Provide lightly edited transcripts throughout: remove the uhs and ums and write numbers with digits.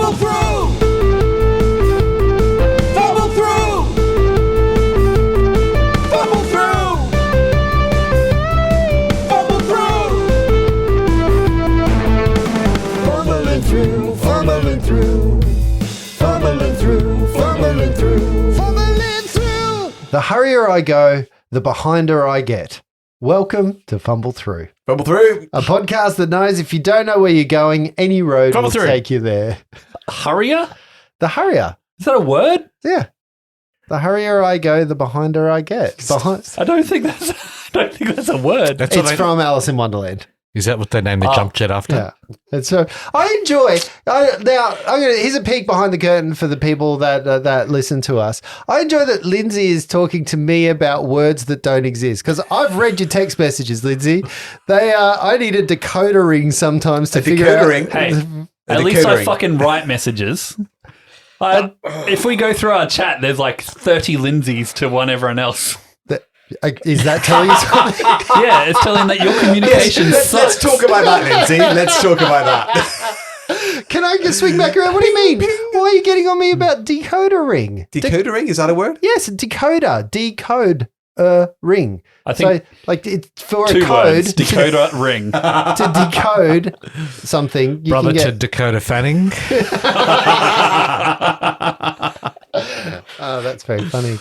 Fumble through! Fumble through! Fumble through! Fumble through! Fumbling through, fumbling through. Fumbling through, fumbling through. Fumbling through! The hurrier I go, the behinder I get. Welcome to Fumble Through. Fumble through. A podcast that knows if you don't know where you're going, any road Fumble will through. take you there. Hurrier? The hurrier. Is that a word? Yeah. The hurrier I go, the behinder I get. I don't think that's a word. That's It's from Alice in Wonderland. Is that what they named the jump jet after? Yeah. And so I enjoy. Here's a peek behind the curtain for the people that listen to us. I enjoy that Lindsay is talking to me about words that don't exist because I've read your text messages, Lindsay. I need a decoder ring sometimes to figure out. Hey, at least I fucking write messages. If we go through our chat, there's like 30 Lindsays to one everyone else. Is that telling you something? Yeah, it's telling that your communication sucks. Let's talk about that, Lindsay. Let's talk about that. Can I just swing back around? What do you mean? Why are you getting on me about decoder ring? Decoder ring? Is that a word? Yes, decoder. Decode ring. I think so, like, it's for two a code. words, decoder ring. To decode something. You Brother can get, to Dakota Fanning. Oh, that's very funny.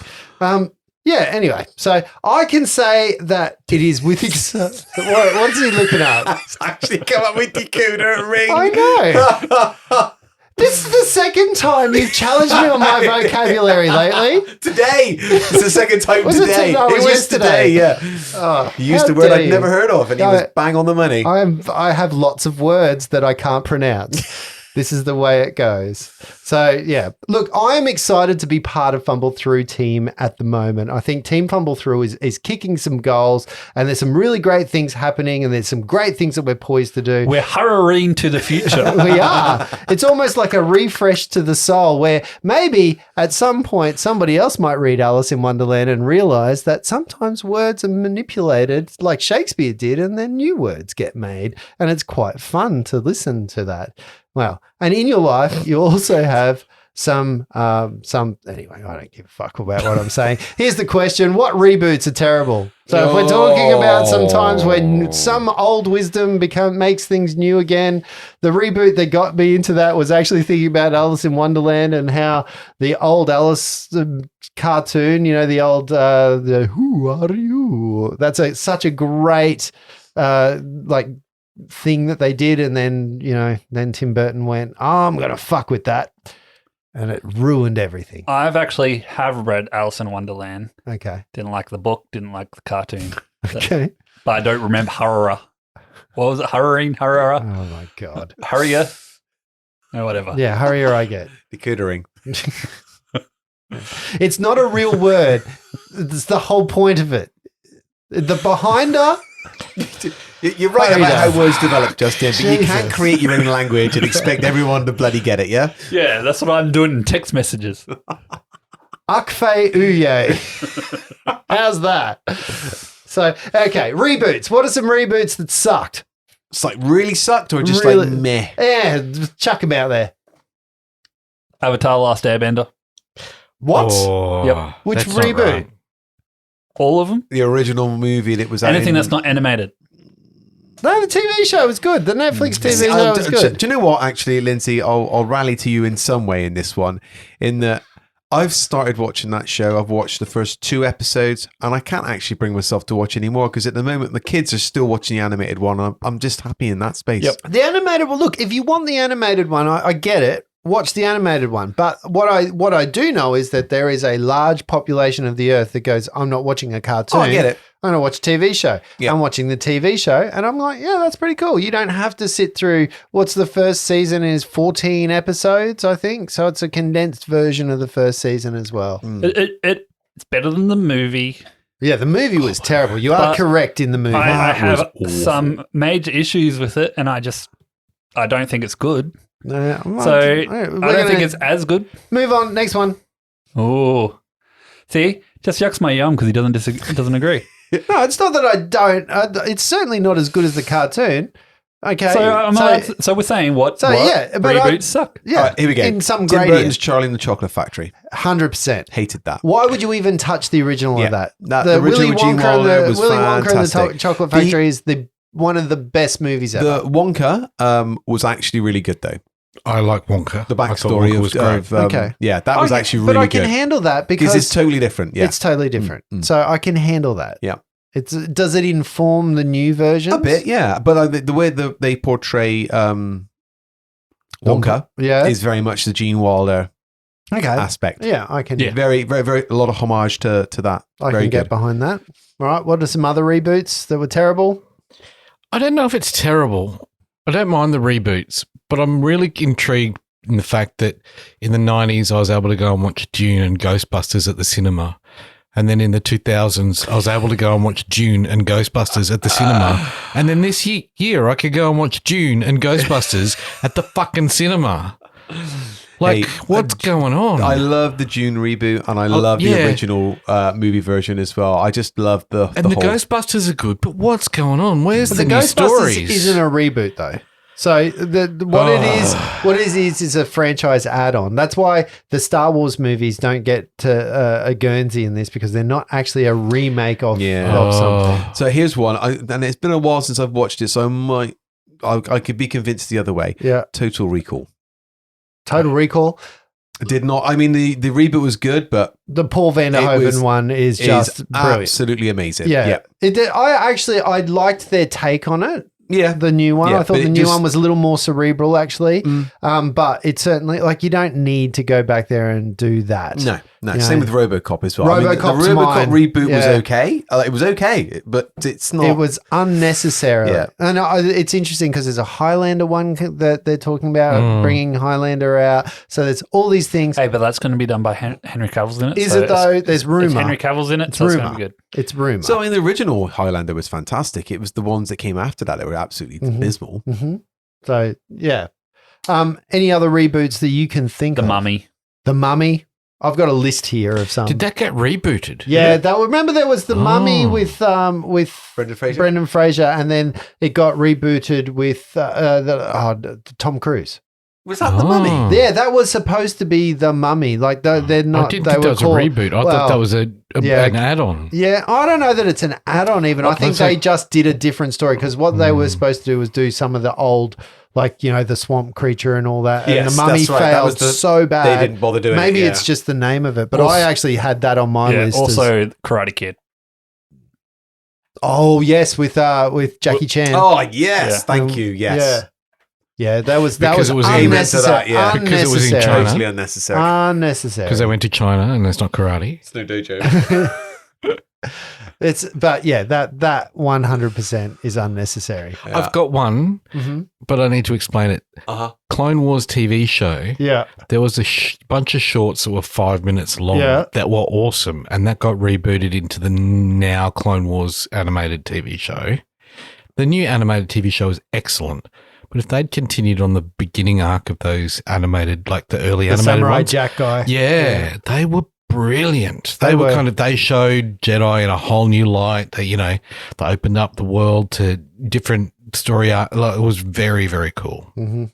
Yeah, anyway, so I can say that it is with... What's he looking up? It's actually come up with decoder ring. I know. This is the second time you've challenged me on my vocabulary lately. Today. It's the second time Was it today. today? No, it was yesterday, yeah. Oh, You used how a word dare I'd you. never heard of, and he was bang on the money. I have lots of words that I can't pronounce. This is the way it goes. So, yeah. Look, I'm excited to be part of Fumble Through team at the moment. I think Team Fumble Through is kicking some goals, and there's some really great things happening, and there's some great things that we're poised to do. We're hurrying to the future. We are. It's almost like a refresh to the soul where maybe at some point somebody else might read Alice in Wonderland and realize that sometimes words are manipulated like Shakespeare did, and then new words get made. And it's quite fun to listen to that. Well, and in your life, you also have some, anyway, I don't give a fuck about what I'm saying. Here's the question. What reboots are terrible? So if we're talking about some times when some old wisdom makes things new again, the reboot that got me into that was actually thinking about Alice in Wonderland and how the old Alice cartoon, you know, the old, the who are you? That's such a great, thing that they did, and then Tim Burton went, I'm gonna fuck with that, and it ruined everything. I've actually have read Alice in Wonderland. Okay. Didn't like the book, didn't like the cartoon. Okay. But I don't remember Hurrah. What was it? Hurrying? Hurrah? Oh my God. Hurrier? No, whatever. Yeah, hurrier I get. Decoder ring. It's not a real word. It's the whole point of it. The behinder. You're right about how words develop, Justin, but you Jesus. can't create your own language and expect everyone to bloody get it, yeah? Yeah, that's what I'm doing in text messages. Akfe Uye. How's that? So, okay, reboots. What are some reboots that sucked? It's like really sucked or just Really- like meh? Yeah, just chuck them out there. Avatar Last Airbender. What? Oh, Yep. Which that's not reboot? right. All of them? The original movie that was out Anything in- that's not animated. No, the TV show was good. The Netflix TV show was good. Do you know what, actually, Lindsay? I'll rally to you in some way in this one, in that I've started watching that show. I've watched the first 2 episodes, and I can't actually bring myself to watch anymore because at the moment, the kids are still watching the animated one, and I'm just happy in that space. Yep. The animated one, look, if you want the animated one, I get it. Watch the animated one. But what I do know is that there is a large population of the earth that goes, I'm not watching a cartoon. Oh, I get it. I'm going to watch a TV show. Yeah. I'm watching the TV show, and I'm like, yeah, that's pretty cool. You don't have to sit through, what's the first season is 14 episodes, I think. So it's a condensed version of the first season as well. It's better than the movie. Yeah, the movie was terrible. You are But correct in the movie. I have awful. some major issues with it, and I don't think it's good. No, So I don't think it's as good. Move on. Next one. Oh, see, just yucks my yum because he doesn't agree. No, it's not that I don't. It's certainly not as good as the cartoon, Okay. So we're saying what? So, what? yeah, but reboots suck. Yeah. All right, here we go. In some Tim gradient. Burton's Charlie and the Chocolate Factory. 100%. Hated that. Why would you even touch the original of that? The original Willy Gene Wonka Wilder was Willy Wonka and the fantastic. Chocolate Factory is one of the best movies ever. The Wonka was actually really good, though. I like Wonka. The I thought backstory Wonka was great. of Okay. yeah, that was actually really But I good. can handle that because it's totally different. Yeah, it's totally different. So I can handle that. Yeah. Does it inform the new version? a bit, yeah. But the way they portray Wonka Yeah. is very much the Gene Wilder Okay. aspect. Yeah, I can. Very, very, very a lot of homage to that. I very can get good. behind that. All right. What are some other reboots that were terrible? I don't know if it's terrible. I don't mind the reboots, but I'm really intrigued in the fact that in the 90s, I was able to go and watch Dune and Ghostbusters at the cinema. And then in the 2000s, I was able to go and watch Dune and Ghostbusters at the cinema. And then this year, I could go and watch Dune and Ghostbusters at the fucking cinema. Like, Hey, what's going on? I love the Dune reboot, and I love the yeah. original movie version as well. I just love the and the whole. Ghostbusters are good, but what's going on? Where's But the new Ghostbusters stories? isn't a reboot though. So what it is a franchise add-on. That's why the Star Wars movies don't get to a Guernsey in this because they're not actually a remake of something. So here's one, and it's been a while since I've watched it, so I could be convinced the other way. Yeah. Total Recall. Total Recall. Did not. I mean, the reboot was good, but The Paul Vanderhoven one is just brilliant. absolutely amazing. Yeah. I liked their take on it. Yeah. The new one. Yeah, I thought but the it new just- one was a little more cerebral, actually. But it's certainly like you don't need to go back there and do that. No. You Same know? with RoboCop as well. RoboCop's the RoboCop mine. reboot was Yeah. okay. It was okay, but it's not. It was unnecessary. Yeah. And it's interesting because there's a Highlander one that they're talking about bringing Highlander out. So there's all these things. Hey, but that's going to be done by Henry Cavill's in it. Is so it though? There's If rumor. Henry Cavill's in it, It's so it's rumor. going to be good. It's rumor. So, I mean, the original Highlander was fantastic. It was the ones that came after that were absolutely abysmal. So yeah. Any other reboots that you can think The of? Mummy. The Mummy. I've got a list here of some. Did that get rebooted? Yeah, remember there was the Mummy with Brendan Fraser? Brendan Fraser, and then it got rebooted with Tom Cruise. Was that the Mummy? Yeah, that was supposed to be the Mummy. Like they're not. I didn't they think were that was called, a reboot. I thought that was an add-on. Yeah, I don't know that it's an add-on even. I think they just did a different story because what they were supposed to do was do some of the old, like, the swamp creature and all that. Yes, and the Mummy that's right. That failed was so bad. they didn't bother doing it, Maybe yeah. it's just the name of it. But I actually had that on my list. Also, Karate Kid. Oh yes, with Jackie Chan. Oh, yes. Yeah. Thank you. Yes. Yeah, that was Because it was in- unnecessary. Amen to that, yeah. Because it was in Unnecessary. China. Totally unnecessary. Unnecessary. Because they went to China and there's not karate. It's no dojo. But yeah, that 100% is unnecessary. I've got one, but I need to explain it. Uh-huh. Clone Wars TV show. Yeah. There was a bunch of shorts that were 5 minutes long that were awesome, and that got rebooted into the now Clone Wars animated TV show. The new animated TV show is excellent, but if they'd continued on the beginning arc of those animated, like the early The animated Samurai ones, Jack guy. yeah, they were brilliant. They were. They showed Jedi in a whole new light. They, they opened up the world to different story arc. Like, it was very, very cool. Mm-hmm.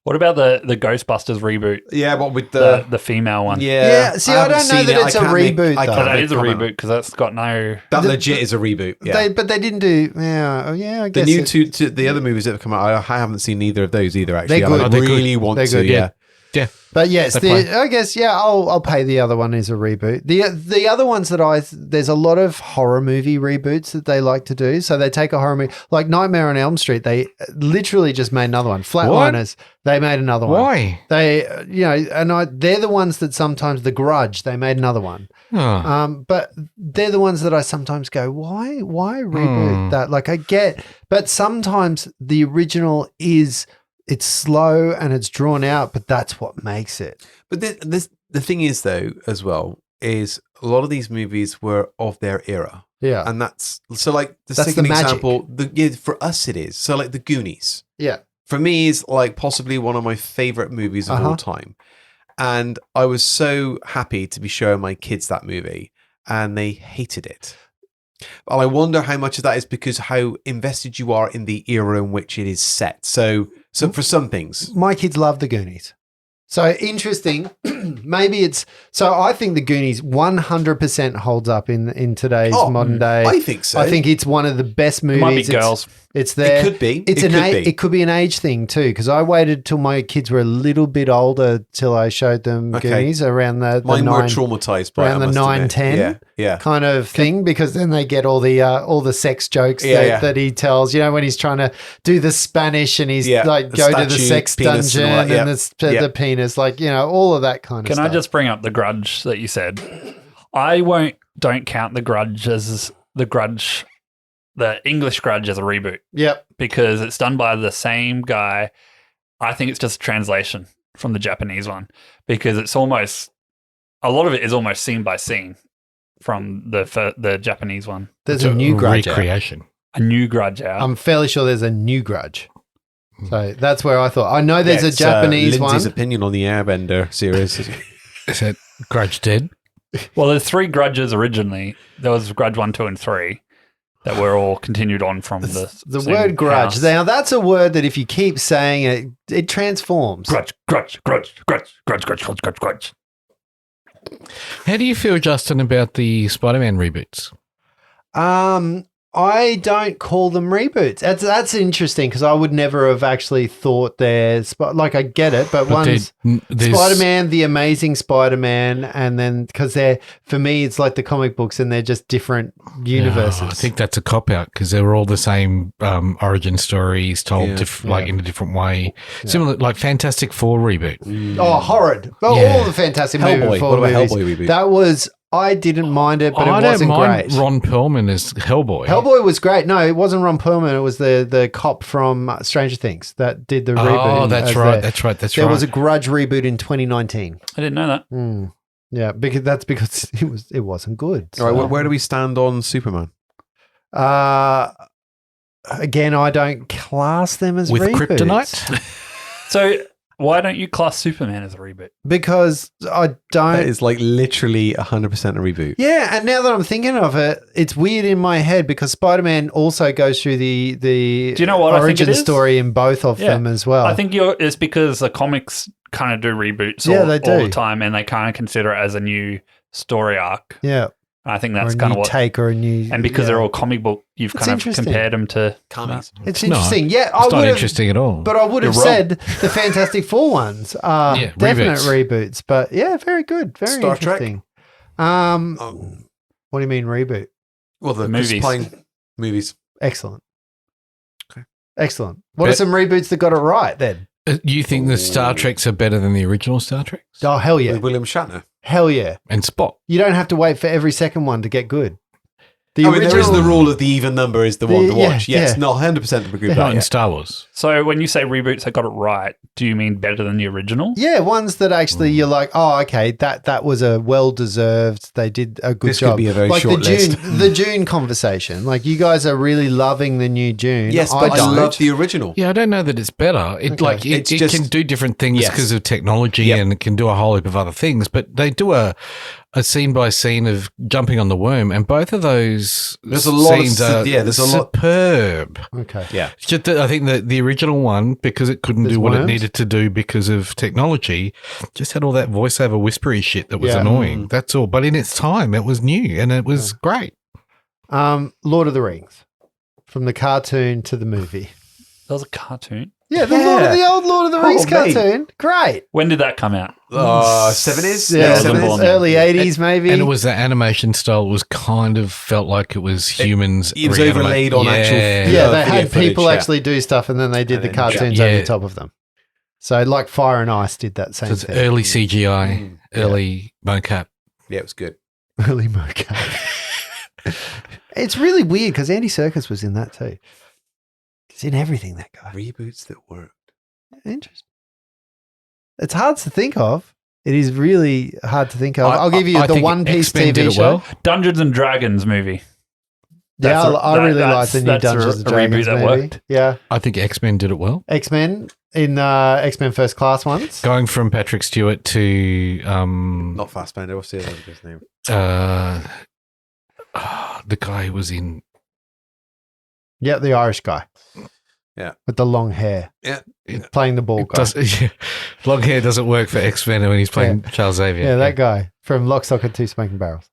What about the Ghostbusters reboot? Yeah, but with The female one. Yeah, see, I don't know that it's a reboot, though. That is a reboot because that's got no. That legit is a reboot. Yeah. But they didn't do. I the guess new the other movies that have come out, I haven't seen either of those either. Actually, They're good. I They're really want They're to. good. Yeah. Yeah. But yes, They play. I guess I'll pay the other one as a reboot. The other ones that there's a lot of horror movie reboots that they like to do. So they take a horror movie like Nightmare on Elm Street. They literally just made another one. Flatliners. They made another one. Why? They they're the ones that sometimes The Grudge. They made another one. Oh. But they're the ones that I sometimes go, why reboot that? Like I get, but sometimes the original it's slow and it's drawn out, but that's what makes it. But the thing is, though, as well, is a lot of these movies were of their era. Yeah. And that's so like the That's second the magic. example. For us, it is. So like the Goonies. Yeah. For me, is like possibly one of my favorite movies of all time. And I was so happy to be showing my kids that movie, and they hated it. Well, I wonder how much of that is because how invested you are in the era in which it is set. So for some things, My kids love the Goonies. So interesting. Maybe it's so. I think the Goonies 100% holds up in today's modern day. I think so. I think it's one of the best movies. Might be girls. It's there. It could be. It's It could be. It could be an age thing too, because I waited till my kids were a little bit older till I showed them Okay. Goonies around the Mine were 9, traumatized by it, around I the must admit. 9-10 Yeah. kind of thing, because then they get all the sex jokes Yeah. that he tells. You know, when he's trying to do the Spanish and he's Yeah. like The go to the statue, sex penis and all dungeon that, and yeah. the penis, like, you know, all of that kind of Can stuff. I just bring up the Grudge that you said? Don't count the Grudge as the English Grudge as a reboot, Yep. because it's done by the same guy. I think it's just a translation from the Japanese one, because it's almost a lot of it is almost scene by scene from the Japanese one. There's a new Grudge out. recreation. A new Grudge out. I'm fairly sure there's a new Grudge. So that's where I thought. I know there's Yeah, a Japanese Lindsay's one. opinion on the Airbender series. Is that Grudge dead? Well, there's 3 Grudges originally. There was Grudge 1, 2, and 3 that were all continued on from the same word grudge. house. Now that's a word that if you keep saying it, it transforms. Grudge, grudge, grudge, grudge, grudge, grudge, grudge, grudge, grudge. How do you feel, Justin, about the Spider-Man reboots? I don't call them reboots. That's interesting, because I would never have actually thought like, I get it, but one's there's- Spider-Man, the Amazing Spider-Man, and then because for me it's like the comic books and they're just different universes. No, I think that's a cop-out because they were all the same origin stories told in a different way. Similar, like Fantastic Four reboot. Oh, horrid! Well, Yeah. all the Fantastic Hellboy. Four What about movies. Hellboy reboot? That was, I didn't mind it, but I it don't wasn't mind great. Ron Perlman as Hellboy. Hellboy was great. No, it wasn't Ron Perlman. It was the cop from Stranger Things that did the reboot. Oh, that's as right. the- That's right. That's There right. was a Grudge reboot in 2019. I didn't know that. Yeah, because it wasn't good. All right, So, where do we stand on Superman? again, I don't class them as with reboots Kryptonite. So why don't you class Superman as a reboot? because I don't. That is like literally 100% a reboot. Yeah, and now that I'm thinking of it, it's weird in my head because Spider-Man also goes through the Do you know what I think origin it is? story in both of Yeah. them as well. I think it's because the comics kind of do reboots Yeah, all, they do. all the time, and they kind of consider it as a new story arc. yeah, I think or that's a kind new of what. take or a new, And because yeah. they're all comic book, you've It's kind of interesting. compared them to. Comics. It's No, interesting. Yeah, I It's not would have, interesting at all. but I would have You're wrong. said the Fantastic Four ones are Yeah, definite reboots. But yeah, very good, very Star Trek? interesting. Oh, What do you mean reboot? well, the Movies. Chris Pine movies. Excellent. Okay. Excellent. What are But- some reboots that got it right then? You think the Star Treks are better than the original Star Treks? Oh, hell yeah. With William Shatner. Hell yeah. And Spock. You don't have to wait for every second one to get good. The I mean, there is the rule of the even number is the one to Yeah, watch. Yes, yeah. not 100% agree with Not that. in Star Wars. So when you say reboots that got it right, do you mean better than the original? Yeah, ones that actually you're like, oh, okay, that was a well deserved. They did a good This job. could be a very like short the June, list. the June conversation. Like you guys are really loving the new June. Yes, but I don't. love the original. Yeah, I don't know that it's better. It Okay. like It's it just- can do different things Yes. because of technology Yep. and it can do a whole heap of other things. But they do a scene by scene of jumping on the worm, and both of those There's a lot of scenes s- are yeah, there's a lot- superb. Okay. Yeah. It's just that I think that the original one, because it couldn't There's do what worms? it needed to do because of technology, just had all that voiceover whispery shit that was Yeah. annoying. That's all. But in its time, it was new and it was great. Lord of the Rings, from the cartoon to the movie. That was a cartoon. Yeah, Yeah. the old Lord of the Oh, Rings mate. cartoon. Great. When did that come out? 70s? Yeah, wasn't born then. early 80s maybe. And it was the animation style was kind of felt like it was humans. it was reanimate- overlaid on actual- yeah, Yeah, they video had footage, people yeah. actually do stuff and then they did And the then- cartoons yeah. over top of them. So like Fire and Ice did that same So it's thing. early CGI, Mm, early mocap. Yeah, it was good. Early mocap. It's really weird because Andy Serkis was in that too. He's in everything, that guy. Reboots that worked. Interesting. It's hard to think of. It is really hard to think of. I'll give you I the think One Piece X-Men TV did it show. well. Dungeons and Dragons movie. Yeah, That's I really like the new that's Dungeons and a reboot Dragons that movie. worked. Yeah, I think X-Men did it well. X-Men in X-Men First Class ones. Going from Patrick Stewart to Not Fassbender. What's the other guy's name? the guy who was in. Yeah, the Irish guy. Yeah. With the long hair. Yeah. Playing the ball guy. Long hair doesn't work for X-Men when he's playing Charles Xavier. Yeah, that guy from Lock, Stock and Two Smoking Barrels.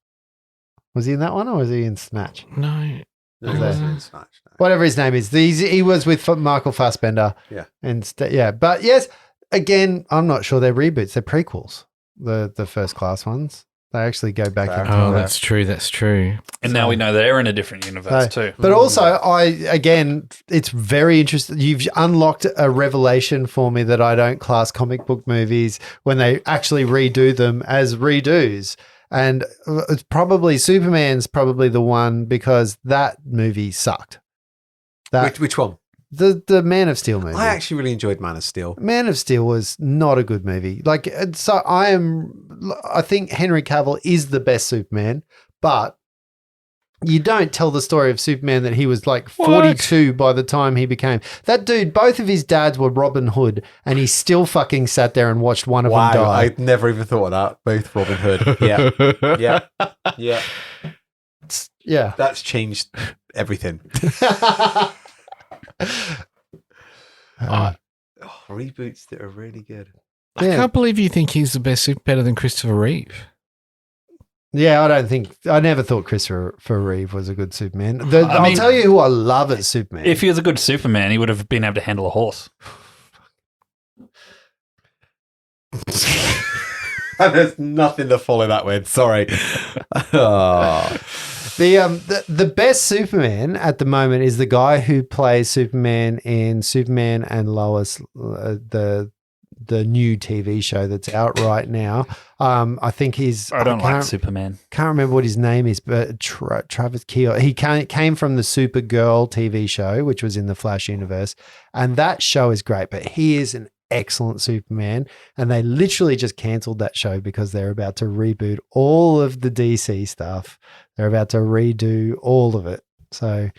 Was he in that one or was he in Snatch? No. No, it wasn't in Snatch, no. Whatever his name is. He was with Michael Fassbender. Yeah. But yes, again, I'm not sure they're reboots. They're prequels. The first class ones. They actually go back in Oh, time. that's true. That's true. And now we know they're in a different universe too. But also, it's very interesting. You've unlocked a revelation for me that I don't class comic book movies when they actually redo them as redos. And it's probably Superman's probably the one because that movie sucked. Which one? The Man of Steel movie. I actually really enjoyed Man of Steel. Man of Steel was not a good movie. So I think Henry Cavill is the best Superman, but you don't tell the story of Superman that he was like 42 by the time he became that dude. Both of his dads were Robin Hood, and he still fucking sat there and watched one of them die. I'd never even thought of that. Both Robin Hood. Yeah. Yeah. Yeah. That's changed everything. Reboots that are really good. I can't believe you think he's the best, better than Christopher Reeve. Yeah, I never thought Christopher Reeve was a good Superman. I'll tell you who I love as Superman. If he was a good Superman, he would have been able to handle a horse. There's nothing to follow that with. Sorry. The best Superman at the moment is the guy who plays Superman in Superman and Lois, the new TV show that's out right now. I think he's. I don't like Superman. Can't remember what his name is, but Travis Keogh. He came from the Supergirl TV show, which was in the Flash universe, and that show is great. But he is an excellent Superman, and they literally just cancelled that show because they're about to reboot all of the DC stuff. They're about to redo all of it. So,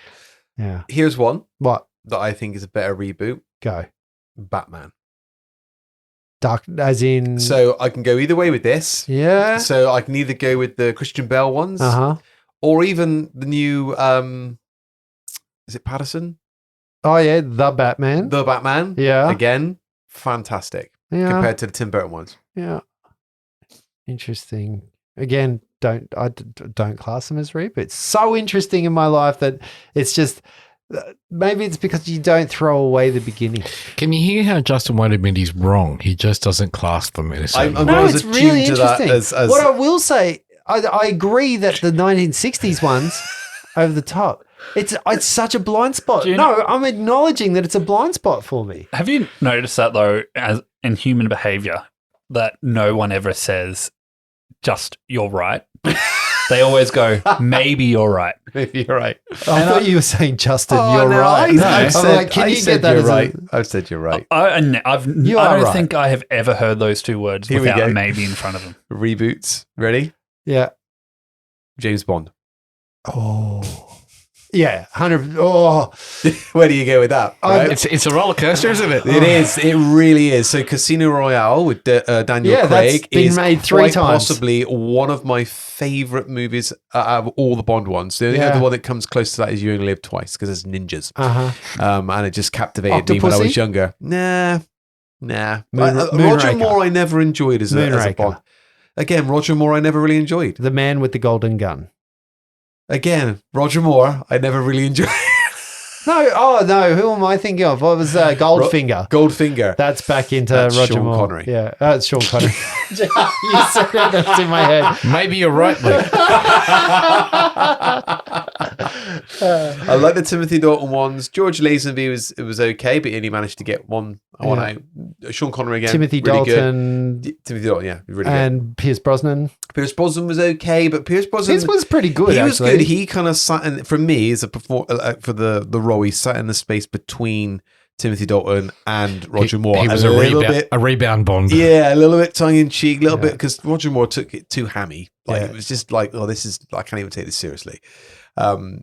yeah. Here's one. What? That I think is a better reboot. Go. Batman. Dark, as in. So I can go either way with this. Yeah. So I can either go with the Christian Bale ones, or even the new. Is it Patterson? Oh yeah, the Batman. The Batman. Yeah. Again, fantastic compared to the Tim Burton ones. Yeah. Interesting. Again, don't class them as reboots. It's so interesting in my life that it's just. Maybe it's because you don't throw away the beginning. Can you hear how Justin won't admit he's wrong? He just doesn't class them in a certain way. No, it's really interesting. What I will say, I agree that the 1960s ones over the top. It's such a blind spot. I'm acknowledging that it's a blind spot for me. Have you noticed that though, as in human behavior, that no one ever says just "you're right." They always go, maybe you're right. Maybe you're right. I thought you were saying, Justin, you're right. I've said, can you get that you're as right. I've said you're right. I don't think I have ever heard those two words without a maybe in front of them. Reboots. Ready? Yeah. James Bond. Oh. Yeah, 100. Oh, where do you go with that? Right? It's a roller coaster, isn't it? It is. It really is. So, Casino Royale with Daniel Craig that's been is made 3 times. Possibly one of my favorite movies out of all the Bond ones. The only other one that comes close to that is You Only Live Twice because it's ninjas. And it just captivated me when I was younger. Nah. Roger Moore, I never enjoyed as a Bond. Again, Roger Moore, I never really enjoyed. The Man with the Golden Gun. Again, Roger Moore, I never really enjoyed. No, who am I thinking of? What was Goldfinger? Goldfinger. That's back into That's Roger Sean Moore. Connery. Yeah, it's Sean Connery. You said that, that's in my head. Maybe you're right, Luke. I like the Timothy Dalton ones. George Lazenby was okay, but he only managed to get one out. Sean Connery again. Timothy really Dalton. Good. Timothy Dalton, yeah, really good. And Pierce Brosnan. Pierce Brosnan was okay, but Pierce Brosnan was pretty good. He actually. was good. He kind of sat in, for me as a for the role. He sat in the space between Timothy Dalton and Roger Moore. He was a rebound Bond. Yeah, a little bit tongue in cheek, a little bit because Roger Moore took it too hammy. It was just like, oh, this is I can't even take this seriously. So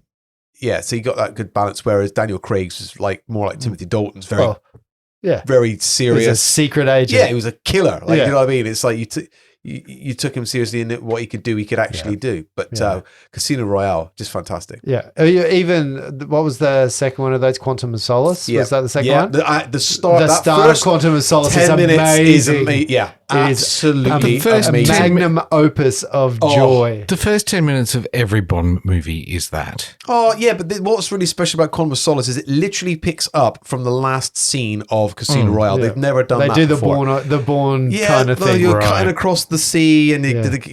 you got that good balance. Whereas Daniel Craig's was like more like Timothy Dalton's, very serious, he was a secret agent. Yeah, he was a killer. You know what I mean? It's like you took him seriously in what he could do, he could actually do. But Casino Royale, just fantastic. Yeah. Even, what was the second one of those? Quantum of Solace? Was that the second one? The start of Quantum of Solace 10 is minutes amazing. is amazing. Yeah, It is absolutely first a amazing. magnum opus of joy. The first 10 minutes of every Bond movie is that. Oh, yeah, but what's really special about Quantum of Solace is it literally picks up from the last scene of Casino Royale. Yeah. They've never done They that do before. the Bourne kind of thing. You're Right. cutting across the sea and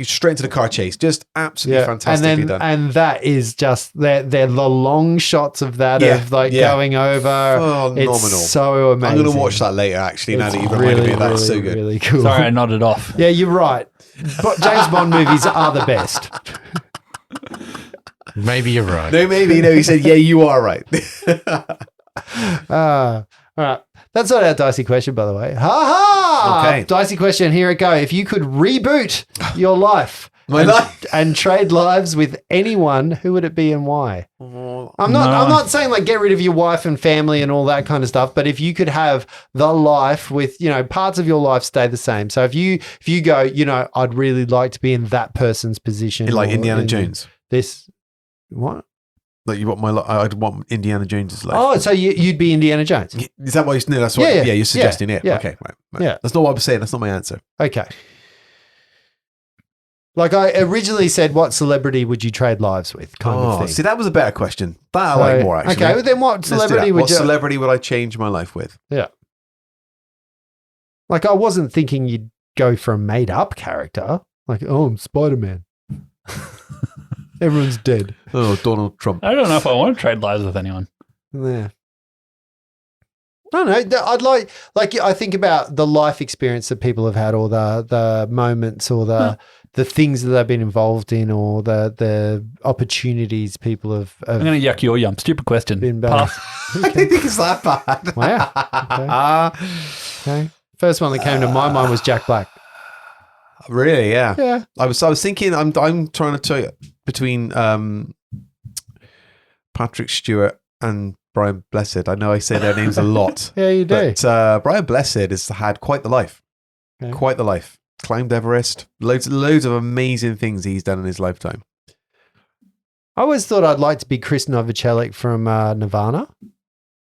straight into the car chase. Just absolutely fantastically done. And that is just they're the long shots of that going over. Phenomenal. It's so amazing. I'm going to watch that later, actually, now It's that you've reminded me of that. It's so really, good. really cool. Sorry, I nodded off. Yeah, you're right. But James Bond movies are the best. Maybe you're right. No, maybe. No, he said, yeah, you are right. All right. That's not our dicey question, by the way. Ha ha! Okay. Dicey question. Here it go. If you could reboot your life My life. and trade lives with anyone, who would it be and why? I'm not saying like get rid of your wife and family and all that kind of stuff, but if you could have the life with, parts of your life stay the same. So if you go, I'd really like to be in that person's position. Like or Indiana in Jones. This what? Like you want I'd want Indiana Jones's life. Oh, so you'd be Indiana Jones. Is that what no, that's what Yeah, you're suggesting, yeah. yeah. Okay, right. Yeah. That's not what I'm saying, that's not my answer. Okay. Like I originally said, what celebrity would you trade lives with? Kind of thing. See, that was a better question. That I like more, actually. Okay, well, then what Let's do celebrity that. would What you? celebrity would I change my life with? Yeah. Like I wasn't thinking you'd go for a made-up character. Like, I'm Spider-Man. Everyone's dead. Oh, Donald Trump. I don't know if I want to trade lives with anyone. Yeah. I don't know. I'd like I think about the life experience that people have had, or the moments, or the things that they've been involved in, or the opportunities people have I'm going to yuck your yum. Stupid question. been bad. I didn't think it's that bad. Wow. Okay. First one that came to my mind was Jack Black. Really, yeah. Yeah. I was thinking, I'm trying to tell you between Patrick Stewart and Brian Blessed. I know I say their names a lot. Yeah, you do. But Brian Blessed has had quite the life. Okay. Quite the life. Climbed Everest. Loads of amazing things he's done in his lifetime. I always thought I'd like to be Chris Novoselic from Nirvana.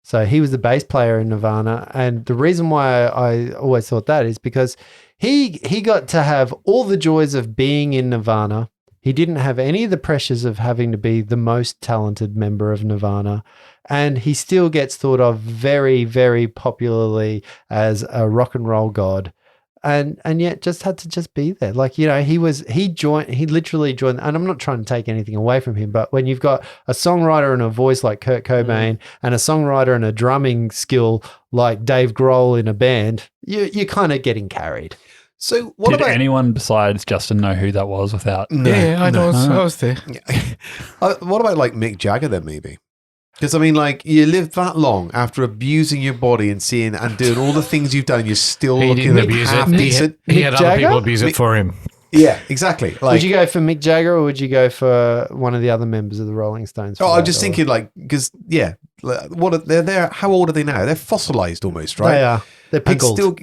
So he was the bass player in Nirvana. And the reason why I always thought that is because he got to have all the joys of being in Nirvana. He didn't have any of the pressures of having to be the most talented member of Nirvana. And he still gets thought of very, very popularly as a rock and roll god. And yet just had to just be there. Like, he literally joined, and I'm not trying to take anything away from him, but when you've got a songwriter and a voice like Kurt Cobain and a songwriter and a drumming skill like Dave Grohl in a band, you're kind of getting carried. So what Did about anyone besides Justin know who that was without? Yeah, I was there. what about like Mick Jagger then maybe? Because I mean, like you lived that long after abusing your body and seeing and doing all the things you've done, you're still He looking didn't at abuse half it. decent. He had Mick other Jagger? people abuse it for him. Yeah, exactly. Like, Would you go for Mick Jagger or would you go for one of the other members of the Rolling Stones? for I'm that, just or- thinking, like, because what are they're how old are they now? They're fossilized almost, right? They are. They're And pickled. still,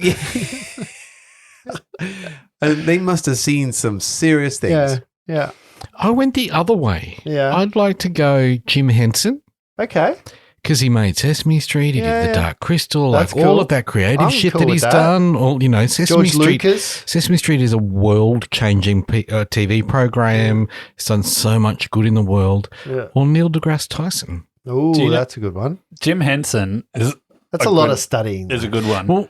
and they must have seen some serious things. Yeah. Yeah. I went the other way. Yeah. I'd like to go Jim Henson Okay. because he made Sesame Street, he Yeah, did The yeah. Dark Crystal, That's like all cool. of that creative I'm shit cool that with he's that. done. All Sesame George Street. Lucas. Sesame Street is a world-changing TV program. He's done so much good in the world. Yeah. Or Neil deGrasse Tyson. Oh, Do you know- that's a good one. Jim Henson is That's a a lot good- of studying. a good one. Well,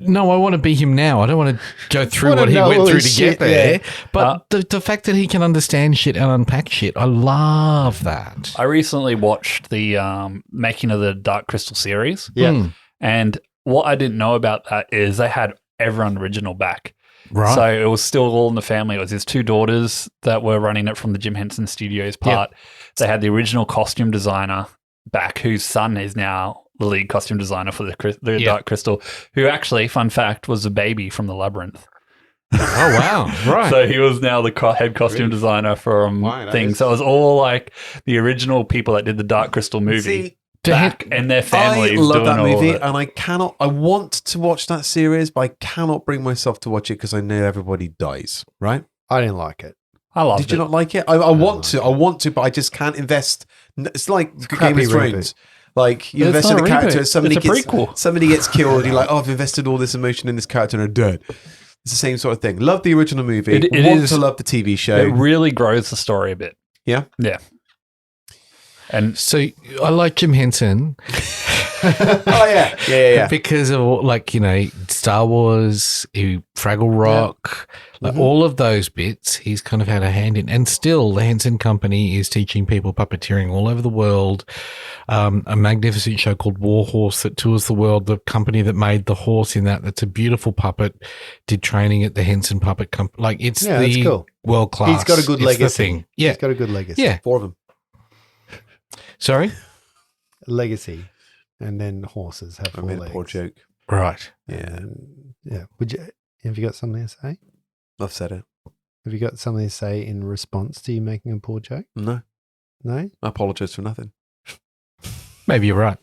no, I want to be him now. I don't want to go through Wanna what he know went all through his to get shit, there. yeah. But the fact that he can understand shit and unpack shit, I love that. I recently watched the making of the Dark Crystal series, Yeah. Mm, and what I didn't know about that is they had everyone original back. right. So it was still all in the family. It was his two daughters that were running it from the Jim Henson Studios part. They had the original costume designer back, whose son is now the lead costume designer for the Dark Crystal, who actually, fun fact, was a baby from the Labyrinth. Oh, wow. Right. So he was now the head costume designer from Wow, that things. is- So it was all like the original people that did the Dark Crystal movie. See, back and their family. I love that doing all movie, of it. and I want to watch that series, but I cannot bring myself to watch it because I know everybody dies. Right? I didn't like it. I loved Did you it. not like it? I want to, but I just can't invest. It's like Game crappy of Thrones. Like you But it's invest in a not a character, reboot. somebody It's a gets prequel. somebody gets killed. You're like, oh, I've invested all this emotion in this character and they're dead. It's the same sort of thing. Love the original movie. It Want is- to love the TV show. It really grows the story a bit. Yeah? Yeah. And So I like Jim Henson Oh yeah. because of like, you know, Star Wars, Fraggle Rock, like all of those bits, he's kind of had a hand in. And still, the Henson Company is teaching people puppeteering all over the world. A magnificent show called War Horse that tours the world. The company that made the horse in that's a beautiful puppet, did training at the Henson Puppet Company. Like it's that's the cool. world class. He's got a good It's the legacy. thing. Yeah. He's got a good legacy. Yeah. 4 of them. Sorry? Legacy. And then horses have I 4 made legs. a poor joke. Right. Yeah, And, yeah. Have you got something to say? I've said it. Have you got something to say in response to you making a poor joke? No, No? I apologise for nothing. Maybe you're right.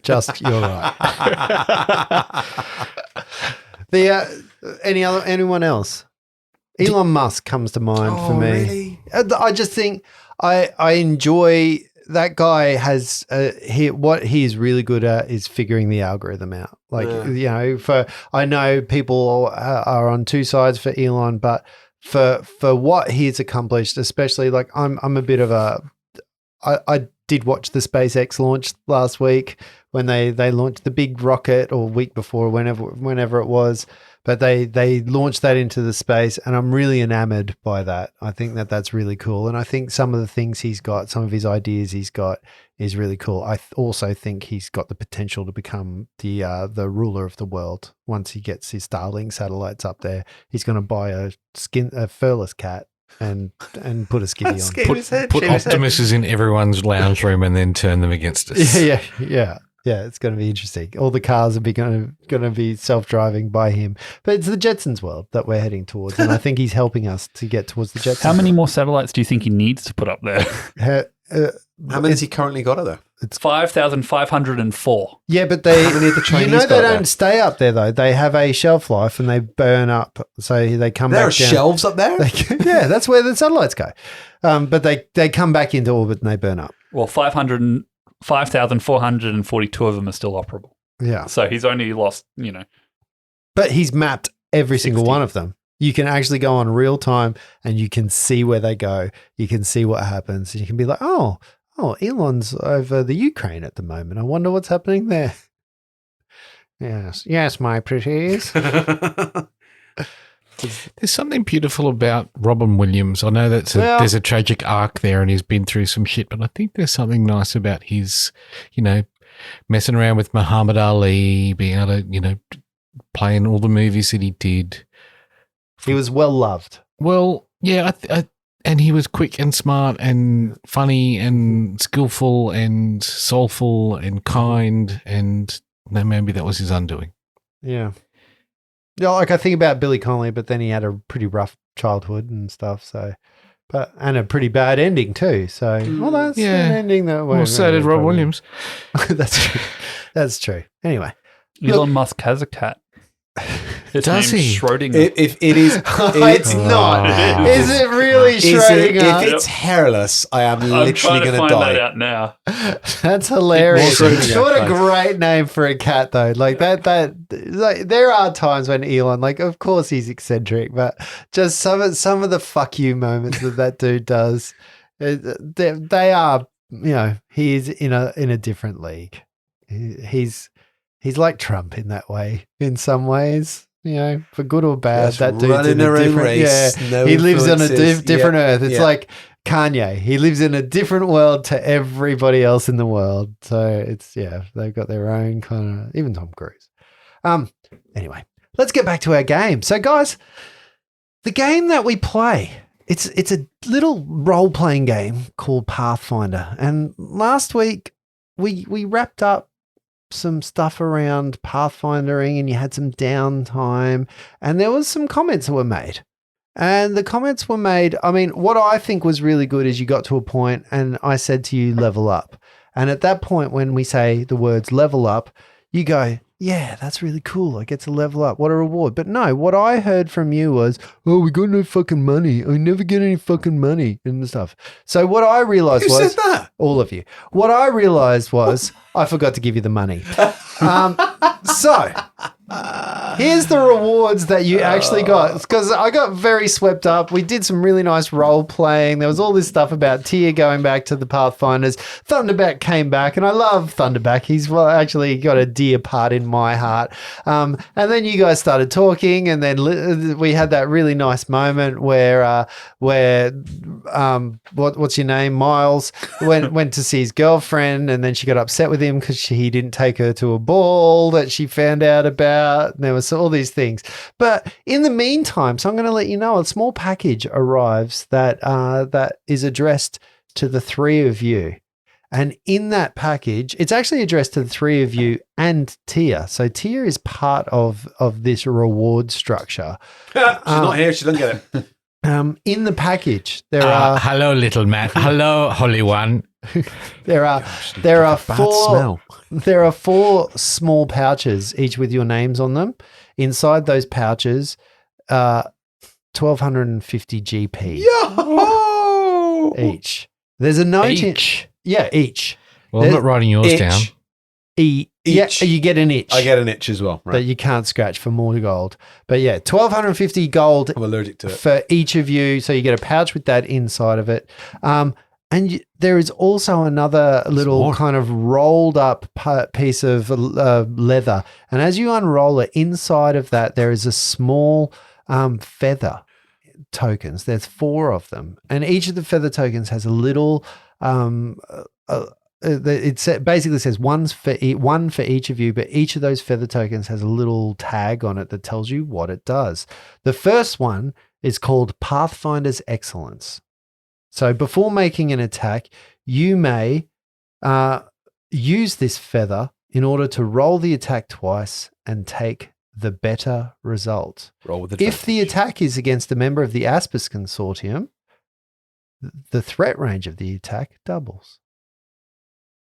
Just you're right. Anyone else? Elon Musk comes to mind for me. Really? I just think I enjoy that guy. Has what he is really good at is figuring the algorithm out. Like you know, I know people are on two sides for Elon, but for what he's accomplished, especially like I'm a bit of a I did watch the SpaceX launch last week when they launched the big rocket, or week before, whenever it was. But they launched that into the space, and I'm really enamored by that. I think that's really cool, and I think some of the things he's got, some of his ideas he's got, is really cool. I also think he's got the potential to become the ruler of the world once he gets his Starlink satellites up there. He's going to buy a furless cat and put a skivvy on. Put Optimuses in everyone's lounge room and then turn them against us. Yeah, it's going to be interesting. All the cars are going to be self-driving by him. But it's the Jetsons world that we're heading towards, and I think he's helping us to get towards the Jetsons. how many more satellites do you think he needs to put up there? How many has he currently got there? 5,504. Yeah, but they How many of the Chinese they got there? don't stay up there though. They have a shelf life and they burn up. So they come There are back down. shelves up there? Yeah, that's where the satellites go. But they come back into orbit and they burn up. Well, 5,442 of them are still operable. Yeah. So he's only lost, But he's mapped every single 60. one of them. You can actually go on real time and you can see where they go. You can see what happens. And you can be like, oh, Elon's over the Ukraine at the moment. I wonder what's happening there. Yes, my pretties. There's something beautiful about Robin Williams. I know there's a tragic arc there and he's been through some shit, but I think there's something nice about his, messing around with Muhammad Ali, being able to, play in all the movies that he did. He was well loved. Well, yeah, and he was quick and smart and funny and skillful and soulful and kind, and maybe that was his undoing. Yeah. Yeah, like I think about Billy Connolly, but then he had a pretty rough childhood and stuff. So, and a pretty bad ending too. So, well, that's an ending that. Well, so did Rob Williams. That's true. That's true. Anyway, Elon Musk has a cat. His Does name's he? Schrodinger. If it is, it's not. Is it really Is it, Schrodinger? if it's hairless, I am I'm literally trying to going to find die. that out now. That's hilarious. More Schrodinger, What a fine. great name for a cat, though. Like that. Like there are times when Elon, like, of course he's eccentric, but just some of the fuck you moments that dude does, they are. He is in a different league. He's like Trump in that way, in some ways. For good or bad, Just that dude's running in a their own different. race, Yeah, no he lives on a influences. different Yeah, earth. It's yeah. like Kanye. He lives in a different world to everybody else in the world. So they've got their own kind of. Even Tom Cruise. Anyway, let's get back to our game. So, guys, the game that we play. It's a little role-playing game called Pathfinder. And last week we wrapped up some stuff around Pathfindering and you had some downtime and there was some comments that were made. And the comments were made, I mean, what I think was really good is you got to a point and I said to you, level up. And at that point, when we say the words level up, you go, yeah, that's really cool. I get to level up. What a reward. But no, what I heard from you was, oh, we got no fucking money. I never get any fucking money and stuff. So what I realized Who was, said that? all of you, what I realized was I forgot to give you the money. So here's the rewards that you actually got, because I got very swept up. We did some really nice role playing. There was all this stuff about Tyr going back to the Pathfinders. Thunderback came back, and I love Thunderback. He's actually got a dear part in my heart. And then you guys started talking, and then we had that really nice moment where what's your name, Miles, went to see his girlfriend, and then she got upset with him because he didn't take her to a ball that she found out about. There was all these things. But in the meantime, so I'm going to let you know, a small package arrives that is addressed to the three of you. And in that package, it's actually addressed to the three of you and Tyr. So Tyr is part of this reward structure. She's not here. She doesn't get it. In the package, there are hello, little man. Hello, Holy One. there are Bad four smell. there are 4 small pouches, each with your names on them. Inside those pouches, 1,250 GP Yo! each. There's a note Each. each. Well, I'm not writing yours Itch. down. Yeah, Each. you get an itch. I get an itch as well. that Right. you can't scratch for more gold. But yeah, 1,250 gold I'm allergic to it. for each of you. So you get a pouch with that inside of it. There is also another little more. kind of rolled up piece of leather. And as you unroll it, inside of that, there is a small feather tokens. There's 4 of them. And each of the feather tokens has a little, it basically says one for each of you, but each of those feather tokens has a little tag on it that tells you what it does. The first one is called Pathfinder's Excellence. So before making an attack, you may use this feather in order to roll the attack twice and take the better result. Roll with If the attack is against a member of the Aspis Consortium, the threat range of the attack doubles.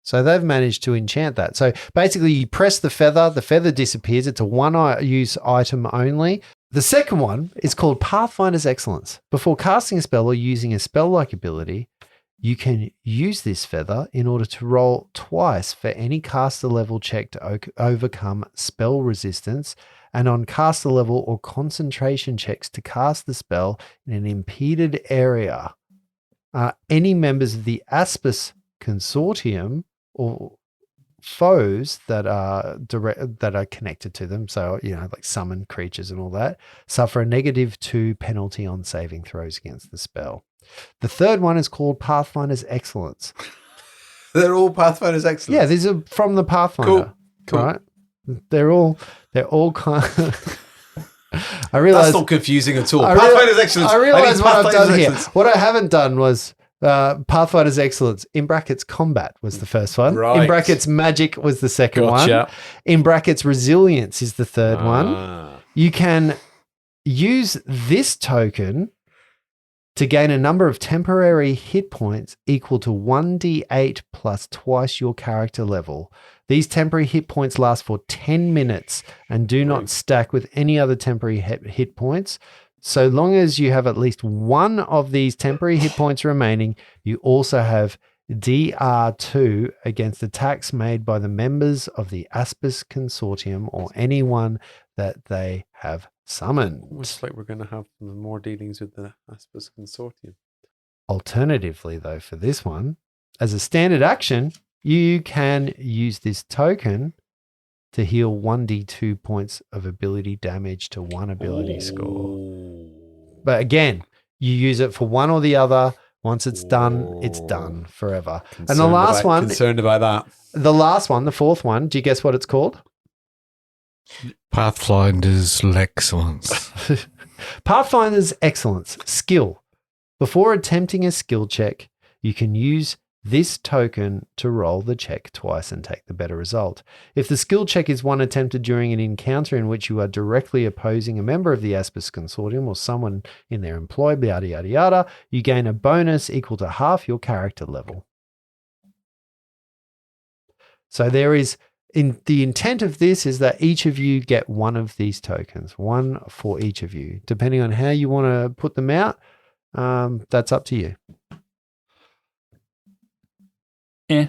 So they've managed to enchant that. So basically you press the feather disappears. It's a one-use item only. The second one is called Pathfinder's Excellence. Before casting a spell or using a spell-like ability, you can use this feather in order to roll twice for any caster level check to overcome spell resistance, and on caster level or concentration checks to cast the spell in an impeded area. Any members of the Aspis Consortium or foes that are connected to them, so like summoned creatures and all that, suffer a -2 penalty on saving throws against the spell. The third one is called Pathfinder's Excellence. They're all Pathfinder's Excellence. Yeah, these are from the Pathfinder. Cool. Right? They're all kind of I realize That's not confusing at all. I Pathfinder's Excellence. I realize need what I've Pathfinder's done here. Excellence. What I haven't done was Pathfinder's Excellence, in brackets combat was the first one. Right. In brackets magic was the second Gotcha. one. In brackets resilience is the third one. Ah. You can use this token to gain a number of temporary hit points equal to 1d8 plus twice your character level. These temporary hit points last for 10 minutes and do not stack with any other temporary hit points. So long as you have at least one of these temporary hit points remaining, you also have DR2 against attacks made by the members of the Aspis Consortium or anyone that they have summoned. Looks like we're going to have more dealings with the Aspis Consortium. Alternatively, though, for this one, as a standard action, you can use this token to heal 1d2 points of ability damage to one ability score. But again, you use it for one or the other. Once it's done, it's done forever. And the last one, Concerned about that. the last one, the fourth one, do you guess what it's called? Pathfinder's Excellence. Pathfinder's Excellence. Skill. Before attempting a skill check, you can use this token to roll the check twice and take the better result. If the skill check is one attempted during an encounter in which you are directly opposing a member of the Aspis Consortium or someone in their employ, yada, yada, yada, you gain a bonus equal to half your character level. So there is the intent of this is that each of you get one of these tokens, one for each of you, depending on how you want to put them out. That's up to you. None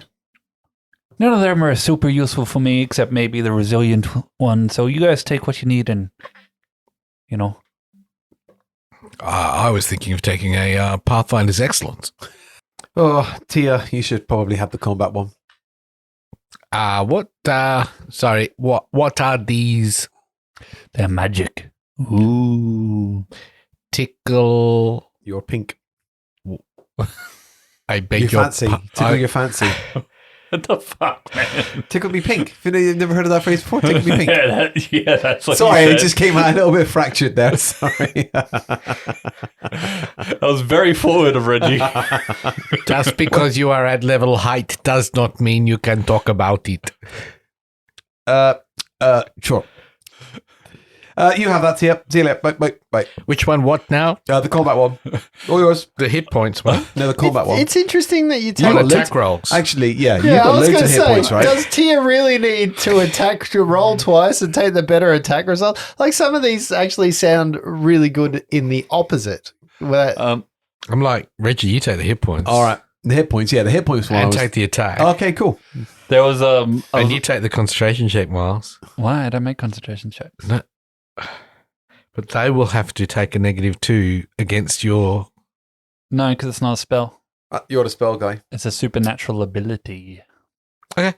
of them are super useful for me, except maybe the resilient one. So you guys take what you need, and I was thinking of taking a Pathfinder's Excellence. Oh, Tia, you should probably have the combat one. What are these? They're magic. Ooh. Tickle. You're pink. I beg Your your fancy. Tickle your fancy. What the fuck, man? Tickle me pink. You've never heard of that phrase before? Tickle me pink. That's what Sorry, you it said. just came out a little bit fractured there. Sorry. That was very forward of Reggie. Just because you are at level height does not mean you can talk about it. Sure. You have that, Tia. See you later. Bye. Which one? What now? The combat one. All yours. The hit points one. No, the combat one. It's interesting that you On take attack rolls. Actually, yeah, you've Yeah, I got was loads going of to hit say, points, right? does Tia really need to attack to roll twice and take the better attack result? Like some of these actually sound really good in the opposite. Where, I'm like, Reggie, you take the hit points. All right. The hit points. Yeah, the hit points one. And take the attack. Okay, cool. There was And you take the concentration check, Miles. why I don't make concentration checks. No. But they will have to take a -2 against your... No, because it's not a spell. You're the spell guy. It's a supernatural ability. Okay.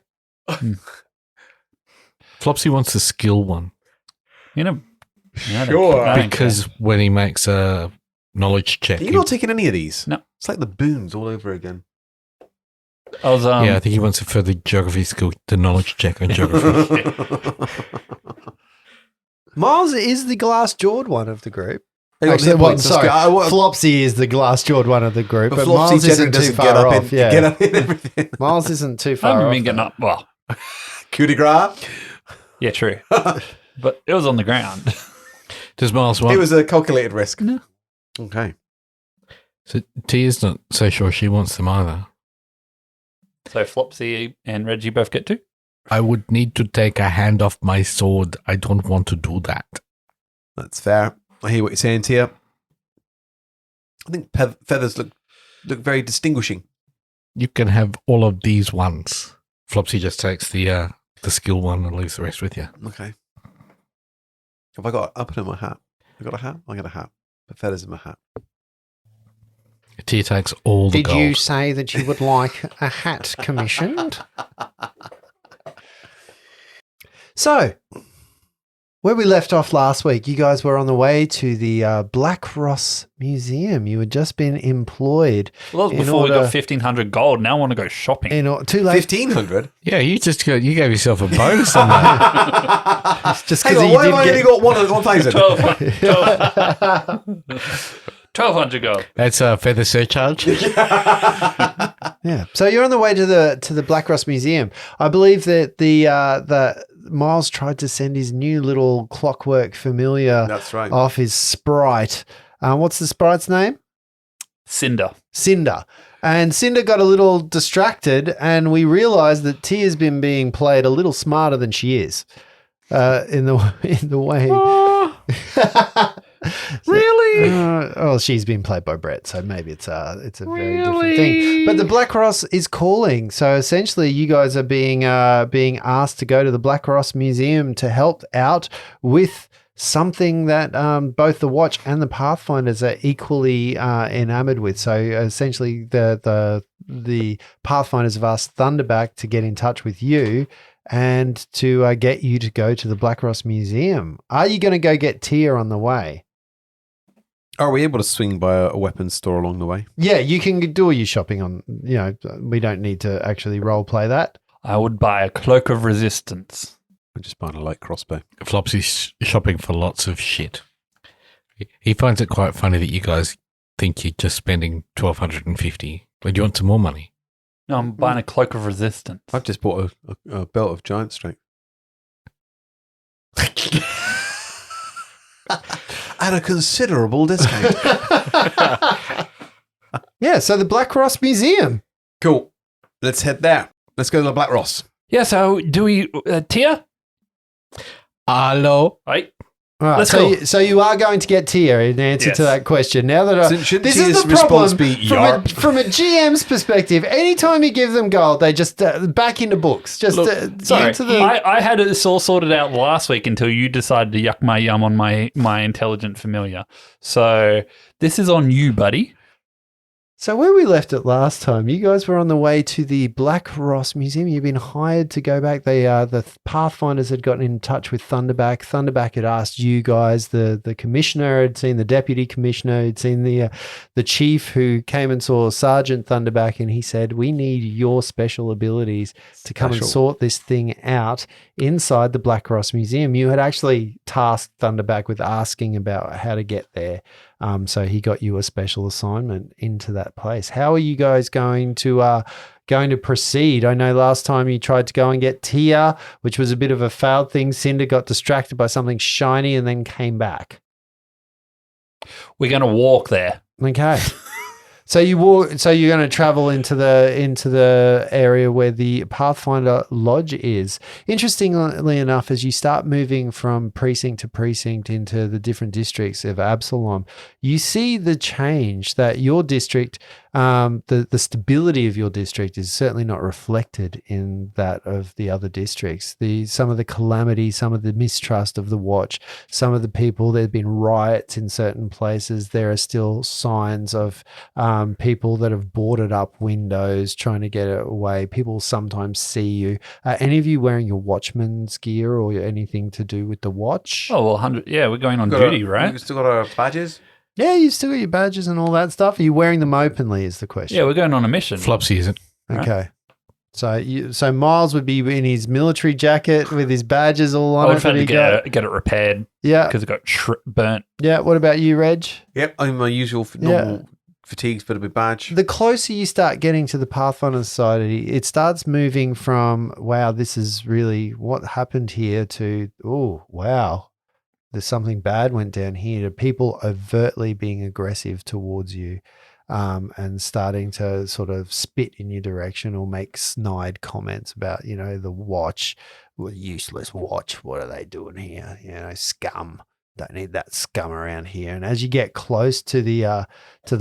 Flopsy wants the skill one. Sure. Because when he makes a knowledge check... You're not taking any of these. No. It's like the boons all over again. I was yeah, I think he wants a further geography skill, the knowledge check on geography. Miles is the glass-jawed one of the group. Hey, Actually, hit well, points, sorry, that's good. Flopsy is the glass-jawed one of the group, but Flopsy Miles generally isn't too doesn't far off. Yeah, get up in everything. Miles isn't too I far haven't off. been getting up. Well, Coup de grace. yeah, true. But it was on the ground. Does Miles want... It was a calculated risk. No. Okay. So Tia's not so sure she wants them either. So Flopsy and Reggie both get 2. I would need to take a hand off my sword. I don't want to do that. That's fair. I hear what you're saying, Tia. I think feathers look very distinguishing. You can have all of these ones. Flopsy just takes the skill one and leaves the rest with you. Okay. Have I got? I'll put in my hat. I got a hat. I got a hat. Put feathers in my hat. Tia takes all the Did gold. you say that you would like a hat commissioned? So, where we left off last week, you guys were on the way to the Blackross Museum. You had just been employed. Well, that was In before we order- got 1,500 gold. Now I want to go shopping. Too late. 1,500. Yeah, you gave yourself a bonus on that. Just Hang because on, you why have I did only get. got 1,200 gold. That's a feather surcharge. Yeah. So you're on the way to the Blackross Museum. I believe that the Miles tried to send his new little clockwork familiar That's right. off his sprite. What's the sprite's name? Cinder. Cinder. And Cinder got a little distracted, and we realized that Tia's been being played a little smarter than she is in the way. Really? She's been played by Brett, so maybe it's a very different thing. But the Blackross is calling, so essentially, you guys are being asked to go to the Blackross Museum to help out with something that both the Watch and the Pathfinders are equally enamored with. So essentially, the Pathfinders have asked Thunderback to get in touch with you and to get you to go to the Blackross Museum. Are you going to go get Tia on the way? Are we able to swing by a weapons store along the way? Yeah, you can do all your shopping on, we don't need to actually role play that. I would buy a cloak of resistance. I'm just buying a light crossbow. Flopsy's shopping for lots of shit. He finds it quite funny that you guys think you're just spending 1,250, but you want some more money. No, I'm buying a cloak of resistance. I've just bought a belt of giant strength. At a considerable discount. Yeah, so the Blackross Museum. Cool. Let's head there. Let's go to the Blackross. Yeah, so do we, Tia? Hello. Right. All right, Let's so go. so you are going to get Tia in answer Yes. to that question. Now that Shouldn't this Tia's is the response problem be yarp? from a GM's perspective. Anytime you give them gold, they just back into books. Just Sorry, into the. I had this all sorted out last week until you decided to yuck my yum on my intelligent familiar. So this is on you, buddy. So where we left it last time, you guys were on the way to the Blackross Museum. You've been hired to go back. The Pathfinders had gotten in touch with Thunderback. Thunderback had asked you guys. The commissioner had seen the deputy commissioner. Had seen the chief who came and saw Sergeant Thunderback, and he said, "We need your special abilities to come and sort this thing out inside the Blackross Museum." You had actually tasked Thunderback with asking about how to get there. So he got you a special assignment into that place. How are you guys going to proceed? I know last time you tried to go and get Tia, which was a bit of a failed thing. Cinder got distracted by something shiny and then came back. We're going to walk there. Okay. So you walk. So you're going to travel into the area where the Pathfinder Lodge is. Interestingly enough, as you start moving from precinct to precinct into the different districts of Absalom, you see the change that your district, the stability of your district is certainly not reflected in that of the other districts. Some of the calamity, some of the mistrust of the Watch, some of the people. There have been riots in certain places. There are still signs of people that have boarded up windows trying to get away. People sometimes see you. Any of you wearing your watchman's gear or anything to do with the Watch? Oh, well, 100. Yeah, we're going on duty, right? We've still got our badges. Yeah, you've still got your badges and all that stuff. Are you wearing them openly is the question. Yeah, we're going on a mission. Flopsy isn't. Okay. So Miles would be in his military jacket with his badges all I on would it. have had that to he got. get it repaired Yeah. because it got burnt. Yeah. What about you, Reg? Yep, I'm my usual normal fatigues, but a bit badge. The closer you start getting to the Pathfinder Society, it starts moving from, wow, this is really what happened here, to, oh, wow, there's something bad went down here, to people overtly being aggressive towards you and starting to sort of spit in your direction or make snide comments about, the Watch, useless Watch, what are they doing here? Scum. Don't need that scum around here. And as you get close to the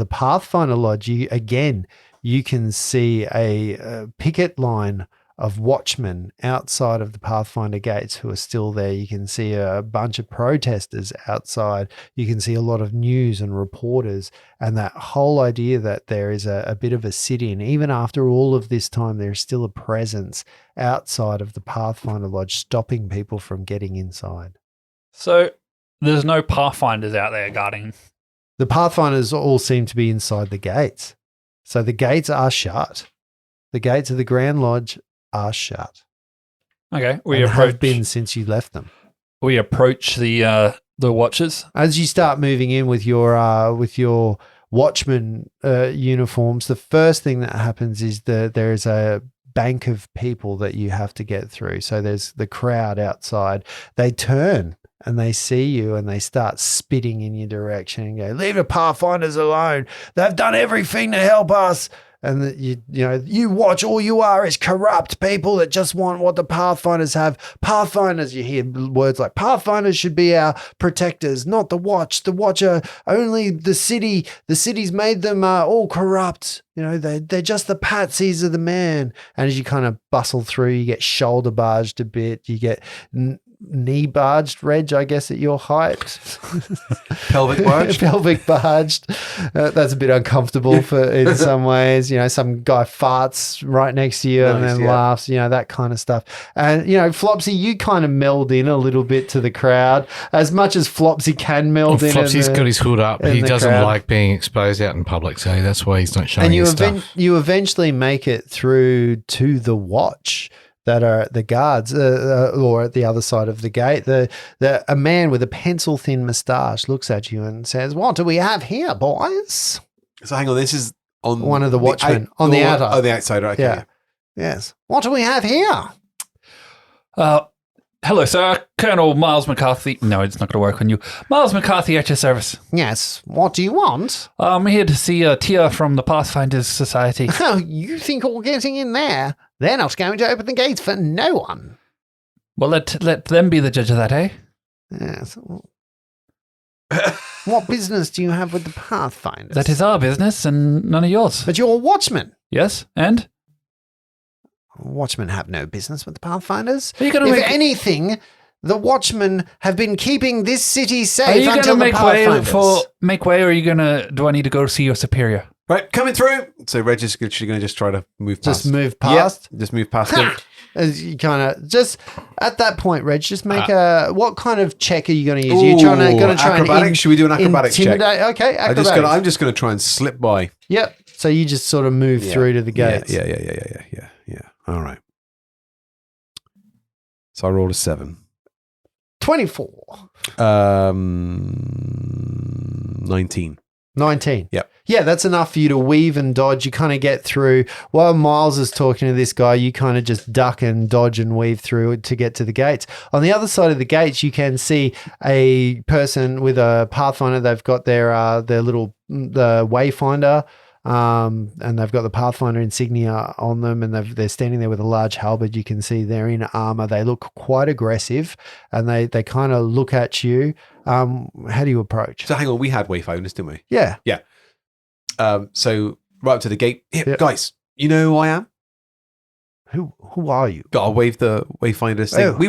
Pathfinder Lodge, you can see a picket line of watchmen outside of the Pathfinder gates who are still there. You can see a bunch of protesters outside. You can see a lot of news and reporters, and that whole idea that there is a bit of a sit-in. Even after all of this time, there's still a presence outside of the Pathfinder Lodge stopping people from getting inside. So there's no Pathfinders out there guarding. The Pathfinders all seem to be inside the gates. So the gates are shut. The gates of the Grand Lodge are shut. Okay, we And have approach. been since you left them. We approach the watchers. As you start moving in with your watchman uniforms, the first thing that happens is there is a bank of people that you have to get through. So there's the crowd outside. They turn and they see you and they start spitting in your direction and go, "Leave the Pathfinders alone. They've done everything to help us." And you Watch, all you are is corrupt people that just want what the Pathfinders have. Pathfinders, you hear words like Pathfinders should be our protectors, not the Watch. The Watch are only the city. The city's made them all corrupt. They're just the patsies of the man. And as you kind of bustle through, you get shoulder barged a bit. You get knee barged, Reg, I guess, at your height. Pelvic barged. Pelvic barged. That's a bit uncomfortable in some ways. Some guy farts right next to you and Nice, then yeah. laughs, that kind of stuff. And, Flopsy, you kind of meld in a little bit to the crowd as much as Flopsy can meld in. Flopsy's got his hood up. in He the doesn't crowd. like being exposed out in public, so that's why he's not showing And his stuff. you eventually make it through to the Watch that are the guards, or at the other side of the gate. A man with a pencil-thin moustache looks at you and says, "What do we have here, boys?" So hang on, this is on One of the watchmen on the outer. Oh, the outside. Okay. Yeah. Yes. What do we have here? Hello, sir. Colonel Miles McCarthy. No, it's not going to work on you. Miles McCarthy at your service. Yes. What do you want? I'm here to see Tia from the Pathfinder Society. Oh, you think you're getting in there? They're not going to open the gates for no one. Well, let them be the judge of that, eh? Yes. What business do you have with the Pathfinders? That is our business and none of yours. But you're watchmen. Yes, and? Watchmen have no business with the Pathfinders. Are you gonna If make- anything, the watchmen have been keeping this city Are safe you going until to the make way Pathfinders. make way, or are you going to? Do I need to go see your superior? Right, coming through. So Reg is literally going to just try to move past. Just move past. Yep, just move past him. As you kind of just at that point, Reg, just make a what kind of check are you going to use? You're going to try acrobatics. and Should we do an acrobatics check? intimidate? Okay, acrobatics. I'm just going to try and slip by. Yep. So you just sort of move through to the gates. Yeah. All right. So I rolled a 7. 24. 19. 19. Yep. Yeah, that's enough for you to weave and dodge. You kind of get through. While Miles is talking to this guy, you kind of just duck and dodge and weave through to get to the gates. On the other side of the gates, you can see a person with a Pathfinder. They've got their little the Wayfinder, and they've got the Pathfinder insignia on them, and they're standing there with a large halberd. You can see they're in armor. They look quite aggressive, and they kind of look at you. How do you approach? So hang on, we had wayfinders, didn't we? Yeah. So right up to the gate. Here, Yep. guys, you know who I am? Who are you? Got to wave the wayfinders thing. Oh. We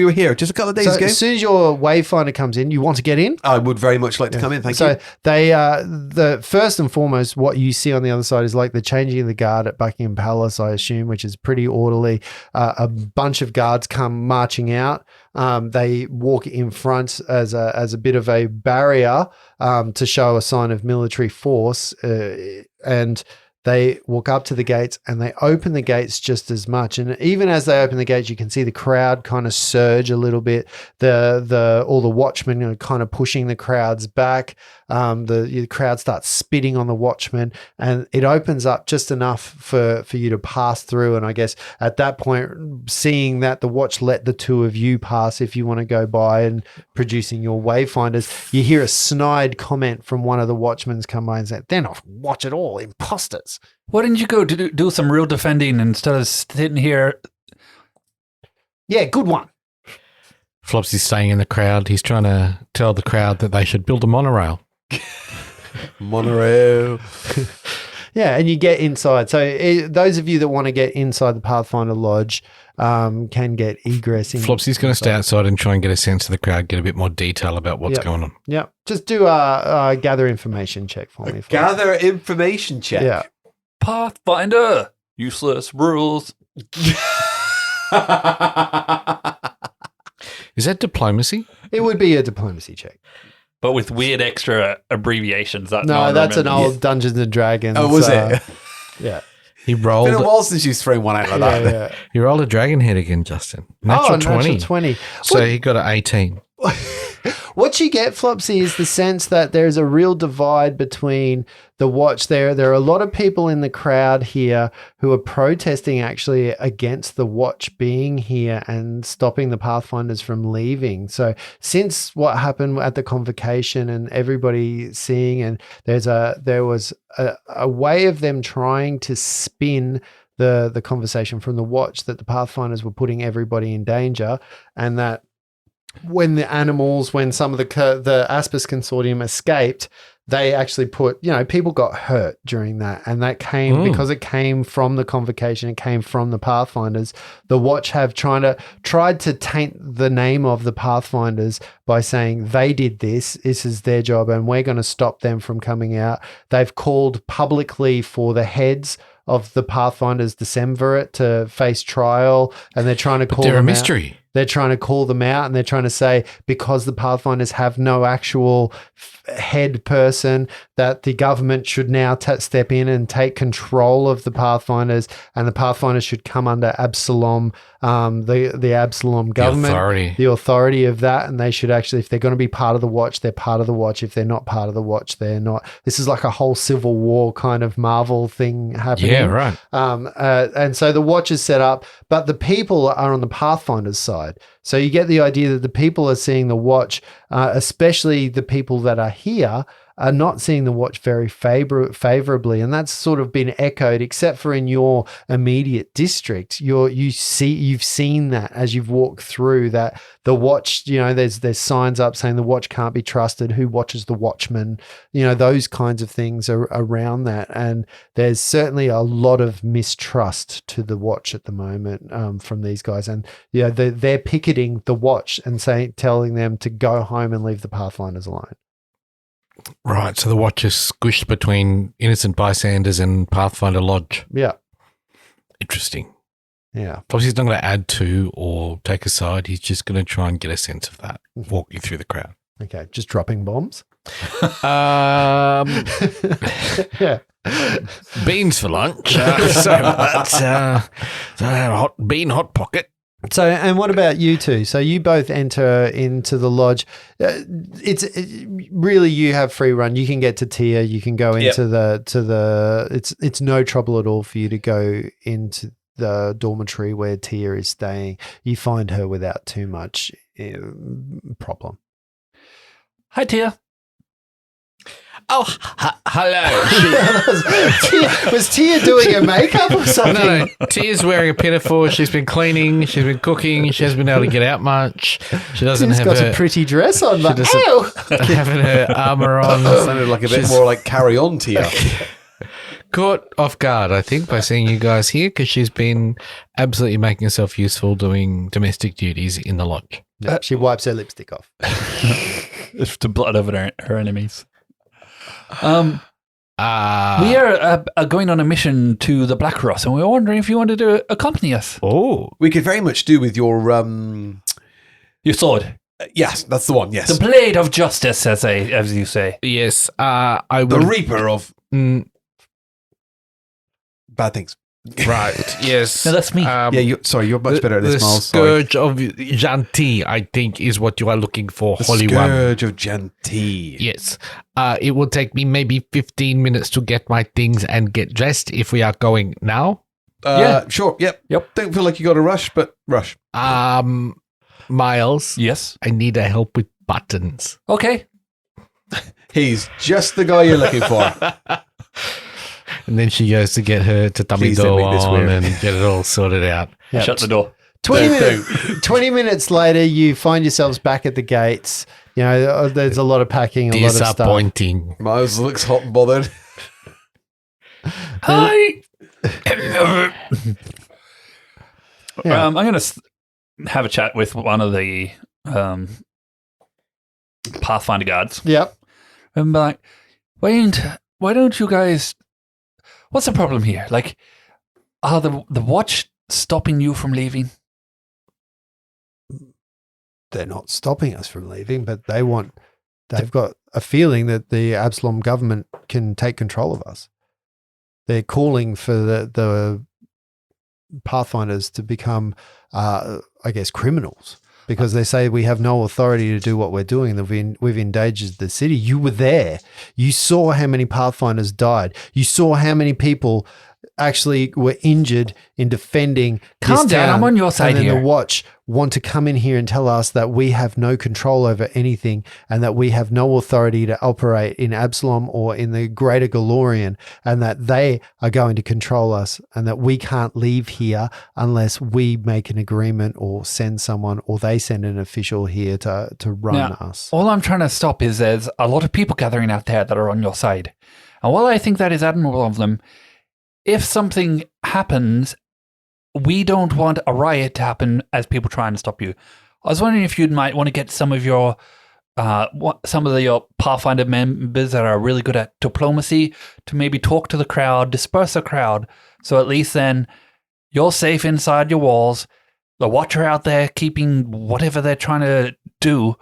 were here just a couple of days So ago. as soon as your Wayfinder comes in, you want to get in? I would very much like to come in. Thank So you. they, the first and foremost, what you see on the other side is like the changing of the guard at Buckingham Palace, I assume, which is pretty orderly. A bunch of guards come marching out. They walk in front as a bit of a barrier to show a sign of military force, and they walk up to the gates and they open the gates just as much. And even as they open the gates, you can see the crowd kind of surge a little bit. All the watchmen are kind of pushing the crowds back. The crowd starts spitting on the watchmen, and it opens up just enough for you to pass through. And I guess at that point, seeing that the watch let the two of you pass if you want to go by and producing your wayfinders, you hear a snide comment from one of the watchmen come by and say, "They're not watch at all, imposters." Why didn't you go to do some real defending instead of sitting here? Yeah, good one. Flopsy's staying in the crowd. He's trying to tell the crowd that they should build a monorail. Monorail. Yeah, and you get inside. So those of you that want to get inside the Pathfinder Lodge can get egress. Flopsy's going to stay outside and try and get a sense of the crowd, get a bit more detail about what's Yep. going on. Yeah, just do a gather information check for me. Gather information check. Yeah. Pathfinder, useless rules. Is that diplomacy? It would be a diplomacy check. But with weird extra abbreviations. That no No, one that's an remembers. old Dungeons and Dragons. Oh, was it? Yeah. He It's rolled. been a while since you've thrown one out like that. Yeah. He rolled a dragon head again, Justin. Natural 20. Natural 20. So he got an 18. What you get, Flopsy, is the sense that there's a real divide between the watch. There are a lot of people in the crowd here who are protesting actually against the watch being here and stopping the Pathfinders from leaving. So since what happened at the convocation and everybody seeing, and there was a way of them trying to spin the conversation from the watch that the Pathfinders were putting everybody in danger, and that when some of the Aspis Consortium escaped, they actually people got hurt during that. And that came because it came from the convocation, it came from the Pathfinders. The Watch have tried to taint the name of the Pathfinders by saying they did this is their job, and we're going to stop them from coming out. They've called publicly for the heads of the Pathfinders Decemvirate to face trial, and they're trying to call them They're a out. mystery. They're trying to call them out, and they're trying to say because the Pathfinders have no actual head person, that the government should now step in and take control of the Pathfinders, and the Pathfinders should come under Absalom, the Absalom government, the authority of that, and they should actually, if they're going to be part of the Watch, they're part of the Watch. If they're not part of the Watch, they're not. This is like a whole Civil War kind of Marvel thing happening. Yeah, right. And so the Watch is set up, but the people are on the Pathfinder's side. So you get the idea that the people are seeing the watch, especially the people that are here, are not seeing the watch very favorably, and that's sort of been echoed, except for in your immediate district. You've seen that as you've walked through that the watch. There's signs up saying the watch can't be trusted. Who watches the watchman? Those kinds of things are around that, and there's certainly a lot of mistrust to the watch at the moment from these guys, and they're picketing the watch and telling them to go home and leave the Pathfinders alone. Right, so the watch is squished between innocent bystanders and Pathfinder Lodge. Yeah. Interesting. Yeah. Obviously, he's not going to add to or take a side. He's just going to try and get a sense of that, walking through the crowd. Okay, just dropping bombs. Yeah. Beans for lunch. Hot hot pocket. So, and what about you two? So you both enter into the lodge. Really you have free run. You can get to Tia. You can go into it's no trouble at all for you to go into the dormitory where Tia is staying. You find her without too much problem. Hi, Tia. Oh, hello. Was Tia doing her makeup or something? No. Tia's wearing a pinafore. She's been cleaning. She's been cooking. She hasn't been able to get out much. She doesn't Tia's have got her, a pretty dress on, but having her armor on. Sounded like a bit more like Carry On Tia. Caught off guard, I think, by seeing you guys here because she's been absolutely making herself useful doing domestic duties in the lodge. She wipes her lipstick off. To blot over her enemies. We are going on a mission to the Blackross, and we were wondering if you wanted to accompany us. Oh, We could very much do with your Your sword. yes, that's the one. Yes, The blade of justice, as you say. yes. I the would. reaper of bad things. Right. Yes. No, that's me. You're much better at this, The Miles. Sorry. scourge of Janti, I think, is what you are looking for, The Holy One. scourge of Gentil. Yes. It will take me maybe 15 minutes to get my things and get dressed if we are going now. Yeah. Sure. Yep. Yep. Don't feel like you got to rush, but rush. Miles, Yes. I need a help with buttons. Okay. He's just the guy you're looking for. And then she goes to get her tatami Please don't dough make this on weird. and get it all sorted out. Yeah. Shut the door. 20 minutes later, you find yourselves back at the gates. There's a lot of packing, a lot of stuff. Disappointing. Miles looks hot and bothered. Hi. Yeah. I'm going to have a chat with one of the Pathfinder guards. Yep. And be like, why don't you guys? What's the problem here? Like, are the watch stopping you from leaving? They're not stopping us from leaving, but they've got a feeling that the Absalom government can take control of us. They're calling for the Pathfinders to become, criminals, because they say we have no authority to do what we're doing. We've endangered the city. You were there. You saw how many Pathfinders died. You saw how many people actually were injured in defending Calm this down, town. I'm on your side and then here. the watch want to come in here and tell us that we have no control over anything and that we have no authority to operate in Absalom or in the greater Galorian, and that they are going to control us and that we can't leave here unless we make an agreement or send someone or they send an official here to run Now, us. All I'm trying to stop is there's a lot of people gathering out there that are on your side. And while I think that is admirable of them, if something happens, we don't want a riot to happen as people trying to stop you. I was wondering if you might want to get some of your your Pathfinder members that are really good at diplomacy to maybe talk to the crowd, disperse the crowd, so at least then you're safe inside your walls. The watcher out there keeping whatever they're trying to do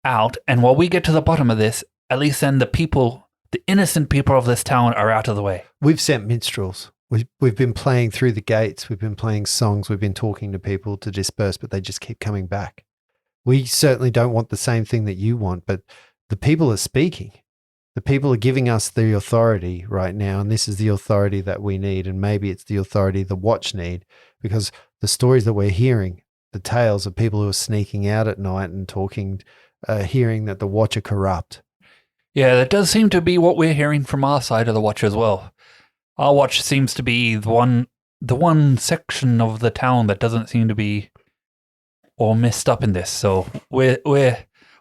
out, and while we get to the bottom of this, at least then the innocent people of this town are out of the way. We've sent minstrels. We've been playing through the gates. We've been playing songs. We've been talking to people to disperse, but they just keep coming back. We certainly don't want the same thing that you want, but the people are speaking. The people are giving us the authority right now, and this is the authority that we need, and maybe it's the authority the watch need, because the stories that we're hearing, the tales of people who are sneaking out at night and talking, hearing that the Watch are corrupt. Yeah, that does seem to be what we're hearing from our side of the Watch as well. Our Watch seems to be the one section of the town that doesn't seem to be all messed up in this. So we're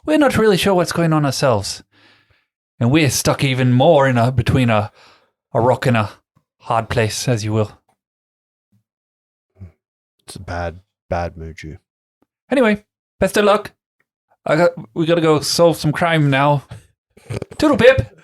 not really sure what's going on ourselves, and we're stuck even more between a rock and a hard place, as you will. It's a bad mood, you. Anyway, best of luck. We got to go solve some crime now. Toodle pip.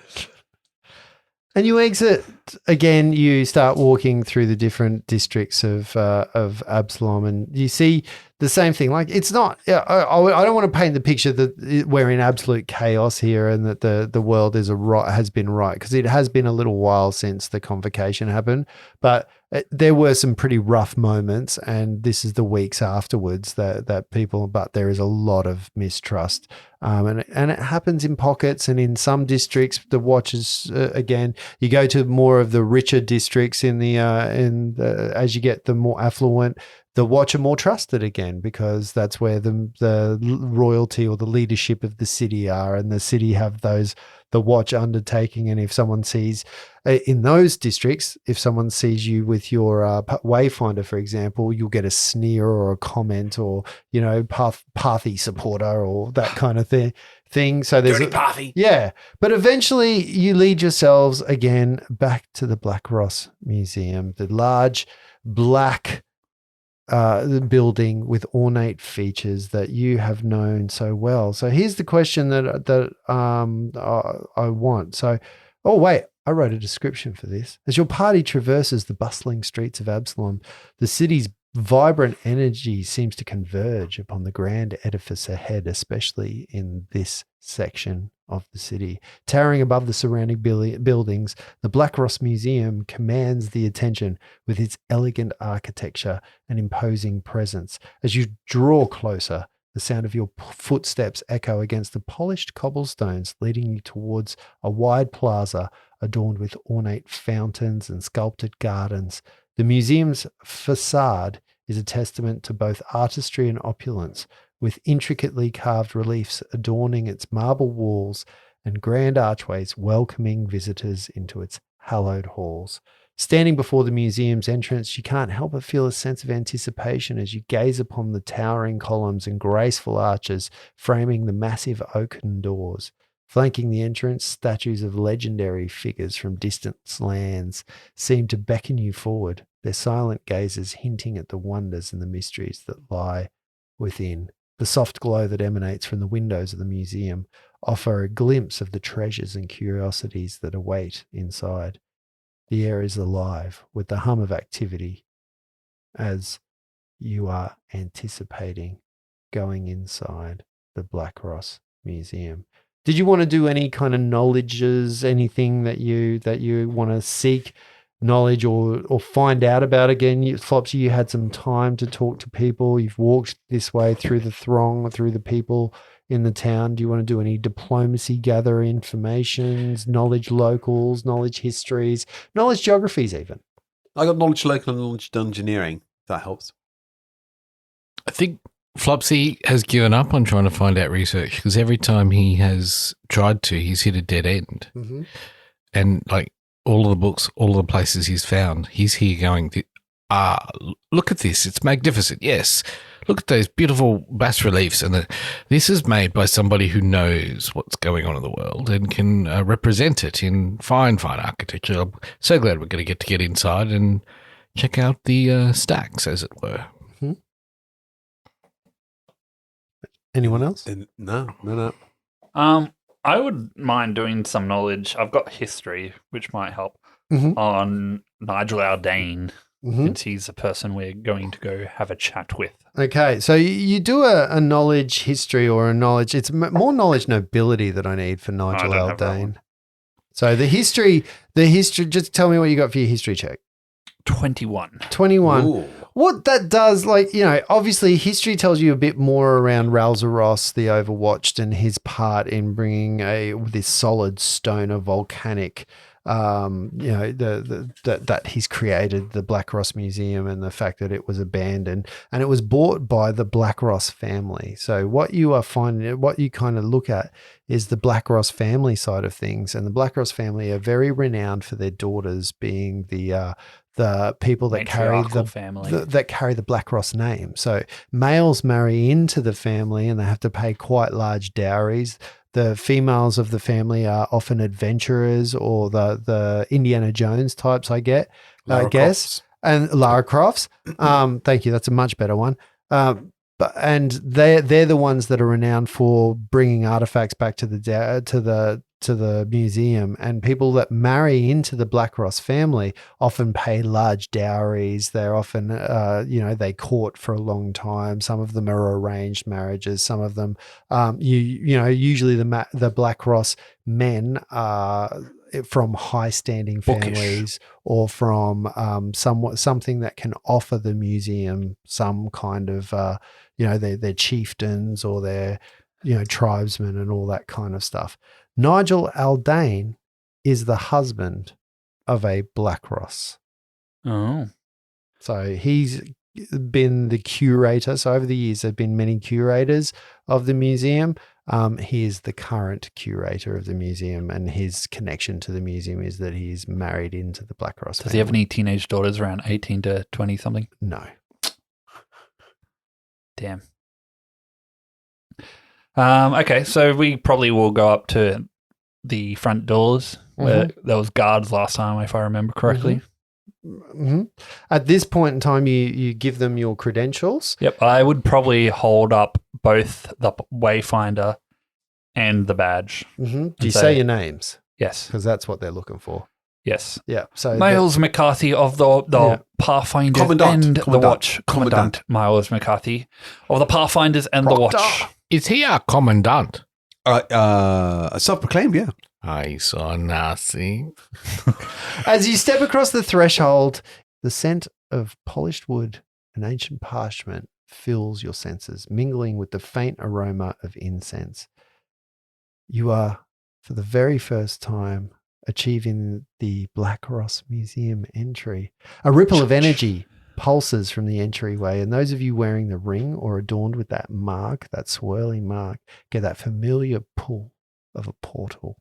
And you exit again. You start walking through the different districts of Absalom, and you see the same thing. Like, it's not. I don't want to paint the picture that we're in absolute chaos here, and that the world has been right, because it has been a little while since the convocation happened. But there were some pretty rough moments, and this is the weeks afterwards that people. But there is a lot of mistrust. And it happens in pockets, and in some districts, the Watchers again. You go to more of the richer districts as you get the more affluent, the Watch are more trusted again, because that's where the royalty or the leadership of the city are, and the city have the Watch undertaking. And if someone sees in those districts, if someone sees you with your Wayfinder, for example, you'll get a sneer or a comment, or Pathy supporter, or that kind of thing. So there's Dirty Pathy. Yeah, but eventually you lead yourselves again back to the Blackross Museum, the large black building with ornate features that you have known so well. So here's the question that I want. So, oh wait, I wrote a description for this. As your party traverses the bustling streets of Absalom, the city's vibrant energy seems to converge upon the grand edifice ahead, especially in this section of the city. Towering above the surrounding buildings, the Blackross Museum commands the attention with its elegant architecture and imposing presence. As you draw closer, the sound of your footsteps echo against the polished cobblestones, leading you towards a wide plaza adorned with ornate fountains and sculpted gardens. The museum's facade is a testament to both artistry and opulence, with intricately carved reliefs adorning its marble walls and grand archways welcoming visitors into its hallowed halls. Standing before the museum's entrance, you can't help but feel a sense of anticipation as you gaze upon the towering columns and graceful arches framing the massive oaken doors. Flanking the entrance, statues of legendary figures from distant lands seem to beckon you forward, their silent gazes hinting at the wonders and the mysteries that lie within. The soft glow that emanates from the windows of the museum offer a glimpse of the treasures and curiosities that await inside. The air is alive with the hum of activity as you are anticipating going inside the Blackross Museum. Did you want to do any kind of knowledges, anything that you want to seek knowledge or find out about? Again, Flopsy, you had some time to talk to people. You've walked this way through the throng, through the people in the town. Do you want to do any diplomacy, gather informations, knowledge locals, knowledge histories, knowledge geographies even? I got knowledge local and knowledge engineering, if that helps. I think Flopsy has given up on trying to find out research, because every time he has tried to, he's hit a dead end. Mm-hmm. And like all of the books, all of the places he's found, he's here going, look at this. It's magnificent. Yes. Look at those beautiful bas reliefs. And this is made by somebody who knows what's going on in the world and can represent it in fine architecture. I'm so glad we're going to get inside and check out the stacks, as it were. Mm-hmm. Anyone else? No. I would mind doing some knowledge. I've got history, which might help, on Nigel Aldane, since he's the person we're going to go have a chat with. Okay, so you do a knowledge history or a knowledge. It's more knowledge nobility that I need for Nigel Aldane. So the history. Just tell me what you got for your history check. 21. 21. Ooh. What that does, obviously history tells you a bit more around Ralzaros, the Overwatched, and his part in bringing this solid stone of volcanic that he's created the Blackross Museum and the fact that it was abandoned and it was bought by the Blackross family. So what you are finding, what you kind of look at is the Blackross family side of things, and the Blackross family are very renowned for their daughters being the people that carry Matriarchal the family. that carry the Blackross name. So males marry into the family and they have to pay quite large dowries. The females of the family are often adventurers or the Indiana Jones types, I guess. And Lara Crofts. Thank you. That's a much better one. And they're the ones that are renowned for bringing artifacts back to the museum, and people that marry into the Blackross family often pay large dowries. They're often, they court for a long time. Some of them are arranged marriages. Some of them, usually the Blackross men are from high-standing families or from something that can offer the museum some kind of, they're chieftains or they're, tribesmen and all that kind of stuff. Nigel Aldane is the husband of a Blackross. Oh. So he's been the curator. So over the years, there have been many curators of the museum. He is the current curator of the museum, and his connection to the museum is that he's married into the Blackross family. Does he have any teenage daughters around 18 to 20 something? No. Damn. Okay, so we probably will go up to the front doors where there was guards last time, if I remember correctly. Mm-hmm. At this point in time, you give them your credentials. Yep, I would probably hold up both the Wayfinder and the badge. Mm-hmm. Do you say your names? Yes. Because that's what they're looking for. Yes. Yeah. So Miles McCarthy of the Pathfinder Commandant. and the Watch. Commandant Miles McCarthy of the Pathfinders and the Watch. Is he our commandant? Self-proclaimed, yeah. I saw Nazi. as you step across the threshold, the scent of polished wood and ancient parchment fills your senses, mingling with the faint aroma of incense. You are, for the very first time, achieving the Blackross Museum entry. A ripple of energy pulses from the entryway, and those of you wearing the ring or adorned with that mark, that swirling mark, get that familiar pull of a portal.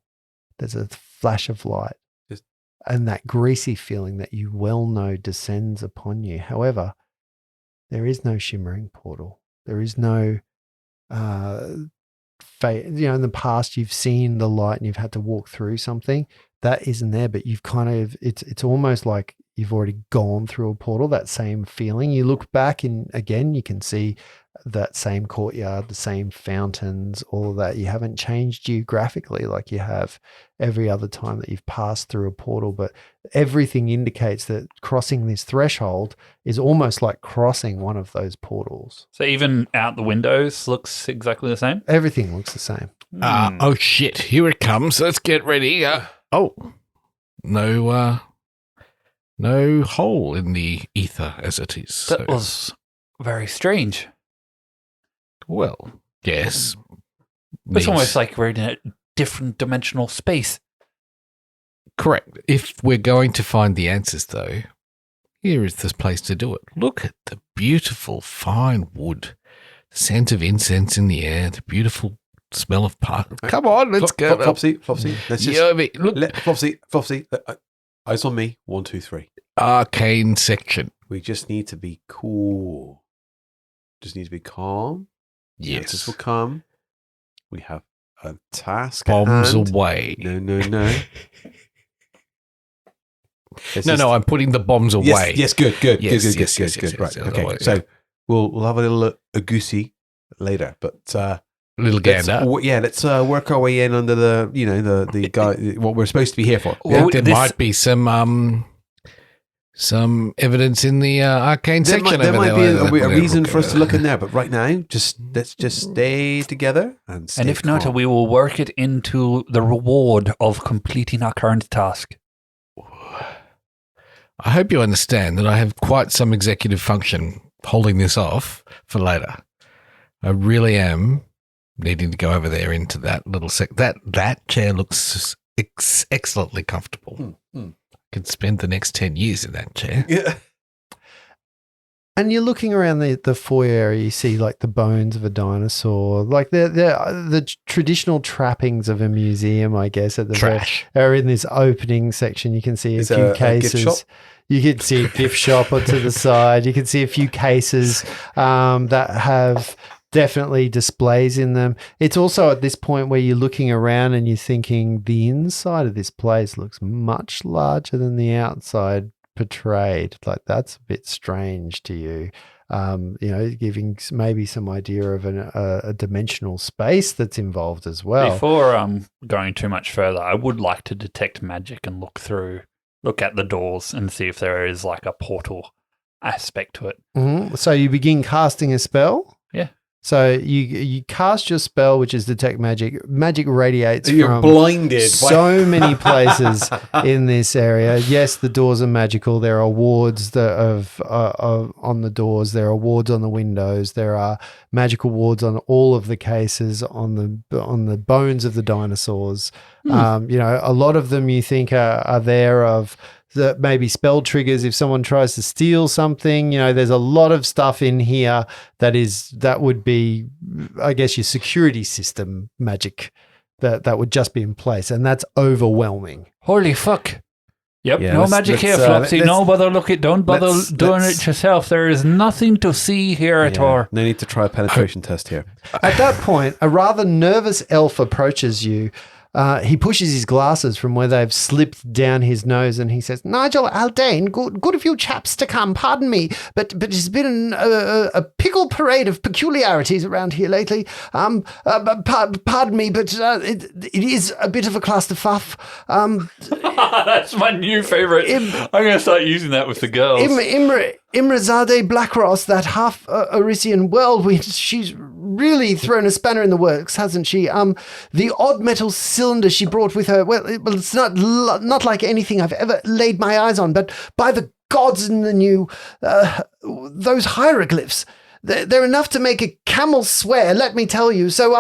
There's a flash of light and that greasy feeling that you well know descends upon you. However, there is no shimmering portal. There is no in the past you've seen the light and you've had to walk through something that isn't there, but you've kind of, it's almost like you've already gone through a portal, that same feeling. You look back and again, you can see that same courtyard, the same fountains, all of that. You haven't changed geographically like you have every other time that you've passed through a portal, but everything indicates that crossing this threshold is almost like crossing one of those portals. So even out the windows looks exactly the same? Everything looks the same. Oh shit! Here it comes. Let's get ready. No hole in the ether as it is. That was very strange. Well, yes. It's almost like we're in a different dimensional space. Correct. If we're going to find the answers, though, here is this place to do it. Look at the beautiful fine wood, the scent of incense in the air, the beautiful smell of part. Come on, let's go. Flopsy. Let's just look. Flopsy. Eyes on me. 1, 2, 3. Arcane section. We just need to be cool. Just need to be calm. Yes. This will come. We have a task. Bombs at hand. away. No. No, I'm putting the bombs away. Yes, good. Yes, Right. yes, Okay. yes. So we'll have a little a goosey later, but Little gander. let's work our way in under the guy what we're supposed to be here for. Well, There might be some evidence in the arcane section. There might over be there. a reason for us to look in there, but right now, let's just stay together and stay And if not, calm. we will work it into the reward of completing our current task. I hope you understand that I have quite some executive function holding this off for later. I really am needing to go over there into that little that chair looks excellently comfortable. Could spend the next 10 years in that chair. Yeah. And you're looking around the foyer area, you see like the bones of a dinosaur, like the traditional trappings of a museum, I guess, at the Trash. are in this opening section. You can see a Is few there a gift cases. shop? You can see a gift shop or to the side. You can see a few cases that have definitely displays in them. It's also at this point where you're looking around and you're thinking the inside of this place looks much larger than the outside portrayed. Like that's a bit strange to you. Giving maybe some idea of a dimensional space that's involved as well. Before going too much further, I would like to detect magic and look at the doors and see if there is like a portal aspect to it. Mm-hmm. So you begin casting a spell. Yeah. So you cast your spell, which is detect magic. Magic radiates You're from blinded. so many places in this area. Yes, the doors are magical. There are wards on the doors. There are wards on the windows. There are magical wards on all of the cases, on the bones of the dinosaurs. A lot of them you think are there of that maybe spell triggers if someone tries to steal something. There's a lot of stuff in here that would be, I guess, your security system magic that would just be in place, and that's overwhelming. Holy fuck. Yep, Yeah, no let's- magic here, let's, Flopsy. let's- No bother don't bother let's- doing let's- it yourself. There is nothing to see here at Yeah, all. no need to try a penetration test here. At that point, a rather nervous elf approaches you. He pushes his glasses from where they've slipped down his nose, and he says, "Nigel Aldane, good of you chaps to come. Pardon me, but it's been a pickle parade of peculiarities around here lately. Pardon me, but it is a bit of a clusterfuff. That's my new favorite. I'm going to start using that with the girls. Imrazade Blackross, that half Orisian whirlwind, she's really thrown a spanner in the works, hasn't she? The odd metal cylinder she brought with her, well, it's not like anything I've ever laid my eyes on, but by the gods in the new, those hieroglyphs, they're enough to make a camel swear, let me tell you. So,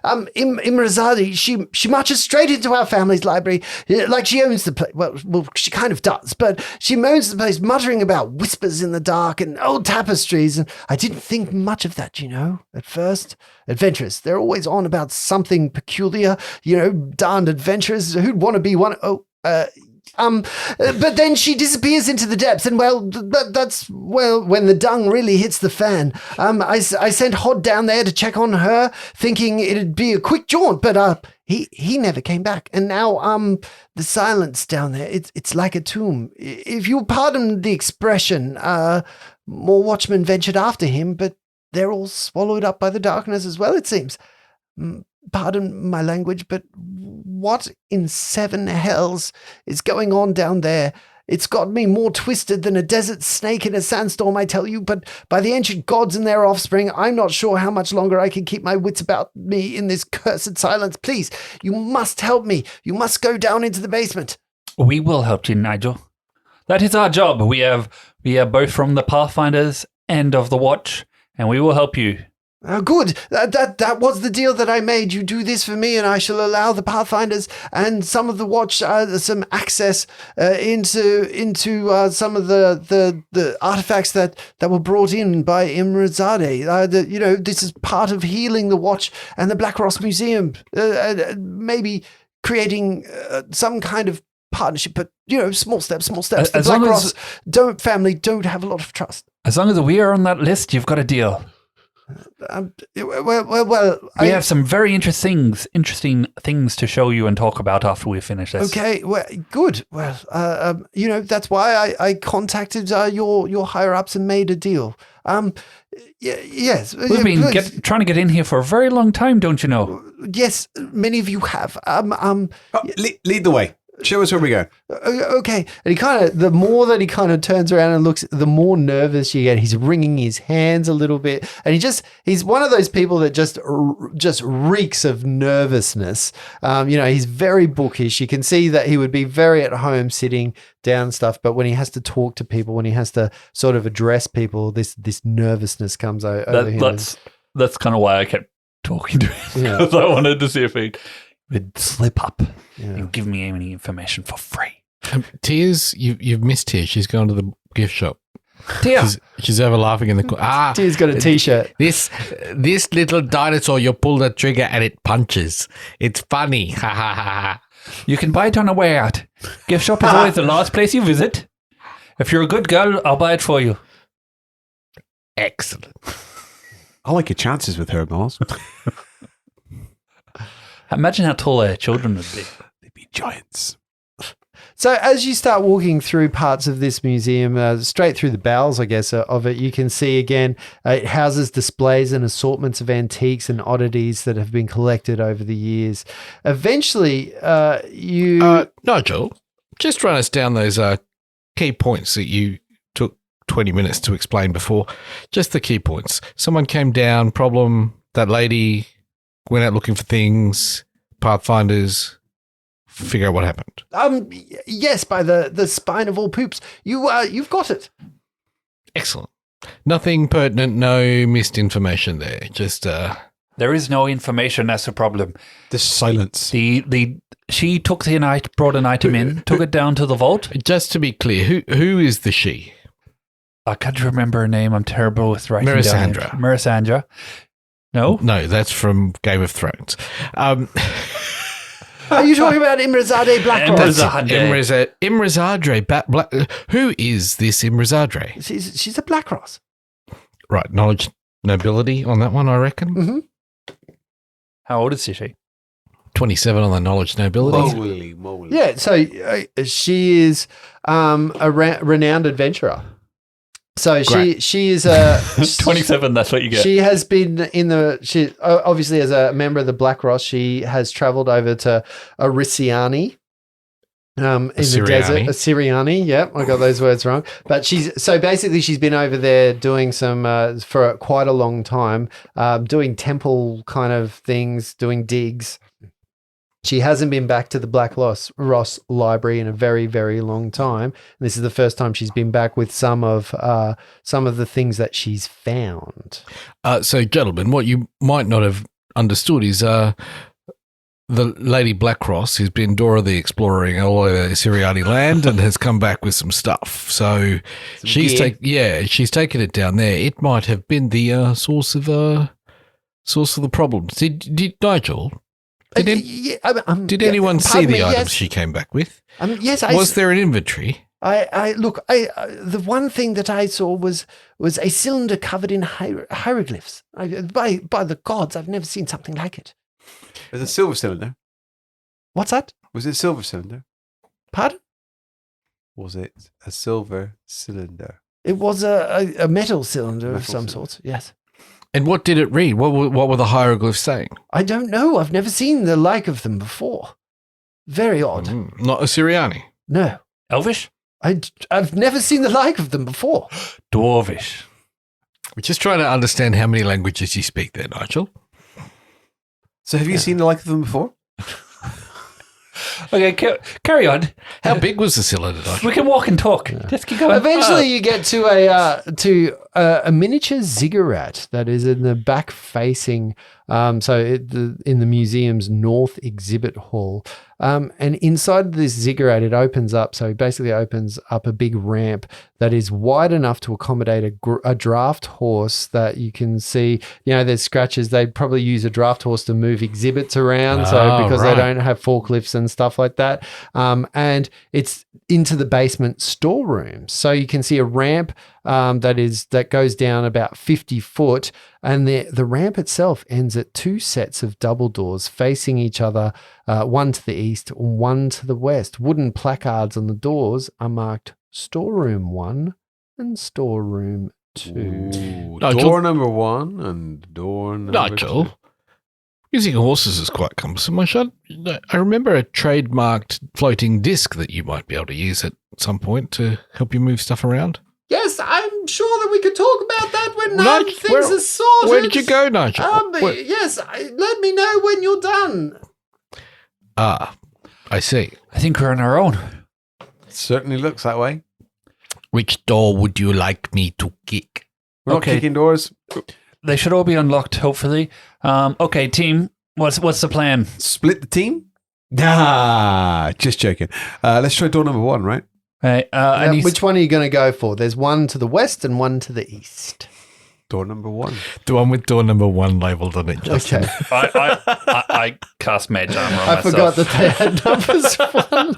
Imrazade, she marches straight into our family's library, like she owns the place. Well, she kind of does, but she owns the place, muttering about whispers in the dark and old tapestries. And I didn't think much of that, at first. Adventurers, they're always on about something peculiar, darned adventurers. Who'd want to be one? But then she disappears into the depths, and that's when the dung really hits the fan. I sent Hod down there to check on her, thinking it'd be a quick jaunt, but he never came back. And now the silence down there, it's like a tomb. If you'll pardon the expression, more watchmen ventured after him, but they're all swallowed up by the darkness as well, it seems. Pardon my language, but what in seven hells is going on down there? It's got me more twisted than a desert snake in a sandstorm, I tell you, but by the ancient gods and their offspring, I'm not sure how much longer I can keep my wits about me in this cursed silence. Please, you must help me. You must go down into the basement. We will help you, Nigel. That is our job. We are both from the Pathfinders and of the Watch, and we will help you. Good. That was the deal that I made. You do this for me, and I shall allow the Pathfinders and some of the Watch some access into some of the artifacts that were brought in by Imrazade. This is part of healing the Watch and the Blackross Museum. Maybe creating some kind of partnership, but small steps. The As long as- Blackross family don't have a lot of trust. As long as we are on that list, you've got a deal. We have some very interesting things to show you and talk about after we finish this. Okay, well, good. Well, that's why I contacted your higher ups and made a deal. Yes, We've been trying to get in here for a very long time, don't you know? Yes, many of you have. Lead the way. Show us where we go. Okay, and the more that he kind of turns around and looks, the more nervous you get. He's wringing his hands a little bit, and he's one of those people that just reeks of nervousness. He's very bookish. You can see that he would be very at home sitting down and stuff, but when he has to talk to people, when he has to sort of address people, this nervousness comes over him. That's kind of why I kept talking to him, Yeah. because I wanted to see if he would slip up Yeah. and give me any information for free. Tears, you've missed Tears. She's gone to the gift shop. Tia, She's over laughing in the corner. Tier's got a T-shirt. This little dinosaur, you pull the trigger and it punches. It's funny. Ha ha ha ha. you can buy it on a way out. Gift shop is always the last place you visit. If you're a good girl, I'll buy it for you. Excellent. I like your chances with her, Mars. Imagine how tall their children would be. They'd be giants. So as you start walking through parts of this museum, straight through the bowels, I guess, of it, you can see again, it houses displays and assortments of antiques and oddities that have been collected over the years. Eventually, Nigel, just run us down those key points that you took 20 minutes to explain before. Just the key points. Someone came down, problem, that lady went out looking for things, Pathfinders, figure out what happened. Yes, by the spine of all poops. You've got it. Excellent. Nothing pertinent, no missed information there. Just There is no information. That's the problem. The silence. She took brought an item in, took it down to the vault. just to be clear, who is the she? I can't remember her name. I'm terrible with writing down. Melisandre. Melisandre. No? No, that's from Game of Thrones. Are you talking about Imrazade Blackross? Imrazadre. Who is this Imrazadre? She's a Blackross. Right, knowledge, nobility on that one, I reckon. Mm-hmm. How old is she? 27 on the knowledge, nobility. Holy moly. Yeah, so she is a renowned adventurer. So she is a 27, that's what you get. She has been she obviously as a member of the Blackross, she has travelled over to Arisiani. In the desert, Assyriani. Yep, I got those words wrong. But she's been over there doing some for quite a long time, doing temple kind of things, doing digs. She hasn't been back to the Blackross library in a very, very long time. And this is the first time she's been back with some of the things that she's found. So, gentlemen, what you might not have understood is the Lady Blackross has been Dora the Explorer all over Siriani land and has come back with some stuff. So she's taken it down there. It might have been the source of the problems. Did Nigel? Did anyone see the items she came back with? Yes. Was there an inventory? The one thing that I saw was a cylinder covered in hieroglyphs. By the gods, I've never seen something like it. Was it a silver cylinder? What's that? Was it a silver cylinder? Pardon? Was it a silver cylinder? It was a metal cylinder of some sort, yes. And what did it read? What were the hieroglyphs saying? I don't know. I've never seen the like of them before. Very odd. Not Assyriani. No. Elvish? I've never seen the like of them before. Dwarvish. We're just trying to understand how many languages you speak there, Nigel. So have you seen the like of them before? Okay, carry on. How big was the cylinder, Nigel? We can walk and talk. Just keep going. Eventually, you get to a miniature ziggurat that is in the back facing, in the museum's north exhibit hall. And inside this ziggurat, it opens up. So it basically opens up a big ramp that is wide enough to accommodate a draft horse that you can see. You know, there's scratches. They'd probably use a draft horse to move exhibits around. Because they don't have forklifts and stuff like that. And it's into the basement storeroom. So you can see a ramp that goes down about 50 foot. And the ramp itself ends at two sets of double doors facing each other, one to the east, one to the west. Wooden placards on the doors are marked Storeroom 1 and Storeroom 2. Door number 1 and door number 2. Using horses is quite cumbersome. I remember a trademarked floating disc that you might be able to use at some point to help you move stuff around. Yes, I'm sure that we could talk about that when things are sorted. Where did you go, Nigel? Yes, let me know when you're done. Ah, I see. I think we're on our own. It certainly looks that way. Which door would you like me to kick? We're not kicking doors. They should all be unlocked, hopefully. Okay, team, What's the plan? Split the team? Nah, just joking. Let's try door number 1, right? Right, Now, which one are you going to go for? There's one to the west and one to the east. Door number 1. The one with door number 1 labelled on it. Justin. Okay. I cast mage armor on I myself. forgot that they had numbers 1,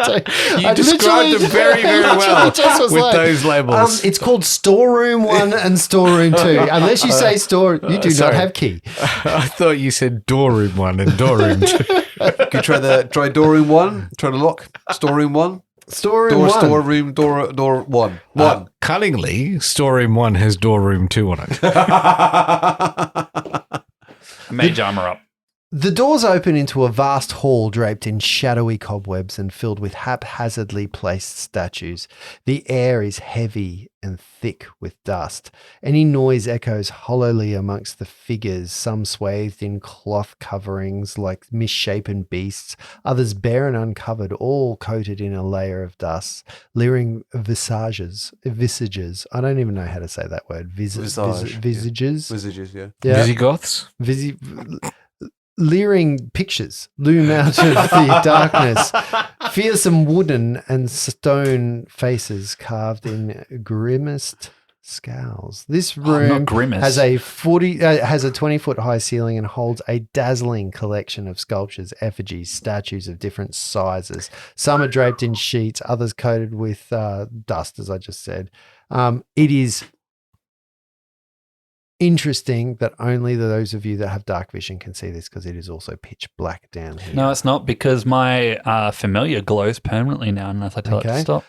2. You I described literally- them very, very I literally well just was with like, those labels. It's called storeroom 1 and storeroom 2. Unless you say store, you do not sorry. have key. I thought you said door room 1 and door room 2. Can you try door room 1? Try the lock. Storeroom 1. Storeroom Door 1. storeroom door 1. 1. Cunningly, storeroom 1 has door room 2 on it. Mage armor up. The doors open into a vast hall draped in shadowy cobwebs and filled with haphazardly placed statues. The air is heavy and thick with dust. Any noise echoes hollowly amongst the figures, some swathed in cloth coverings like misshapen beasts, others bare and uncovered, all coated in a layer of dust, leering visages. I don't even know how to say that word. Visages. Visages, yeah. Yeah. Visigoths? Leering pictures loom out of the darkness. Fearsome wooden and stone faces carved in grimaced scowls. This room not grimace. has a 20-foot high ceiling and holds a dazzling collection of sculptures, effigies, statues of different sizes. Some are draped in sheets, others coated with dust, as I just said. It is interesting that only those of you that have dark vision can see this because it is also pitch black down here. No, it's not because my familiar glows permanently now unless I tell it to Okay. stop.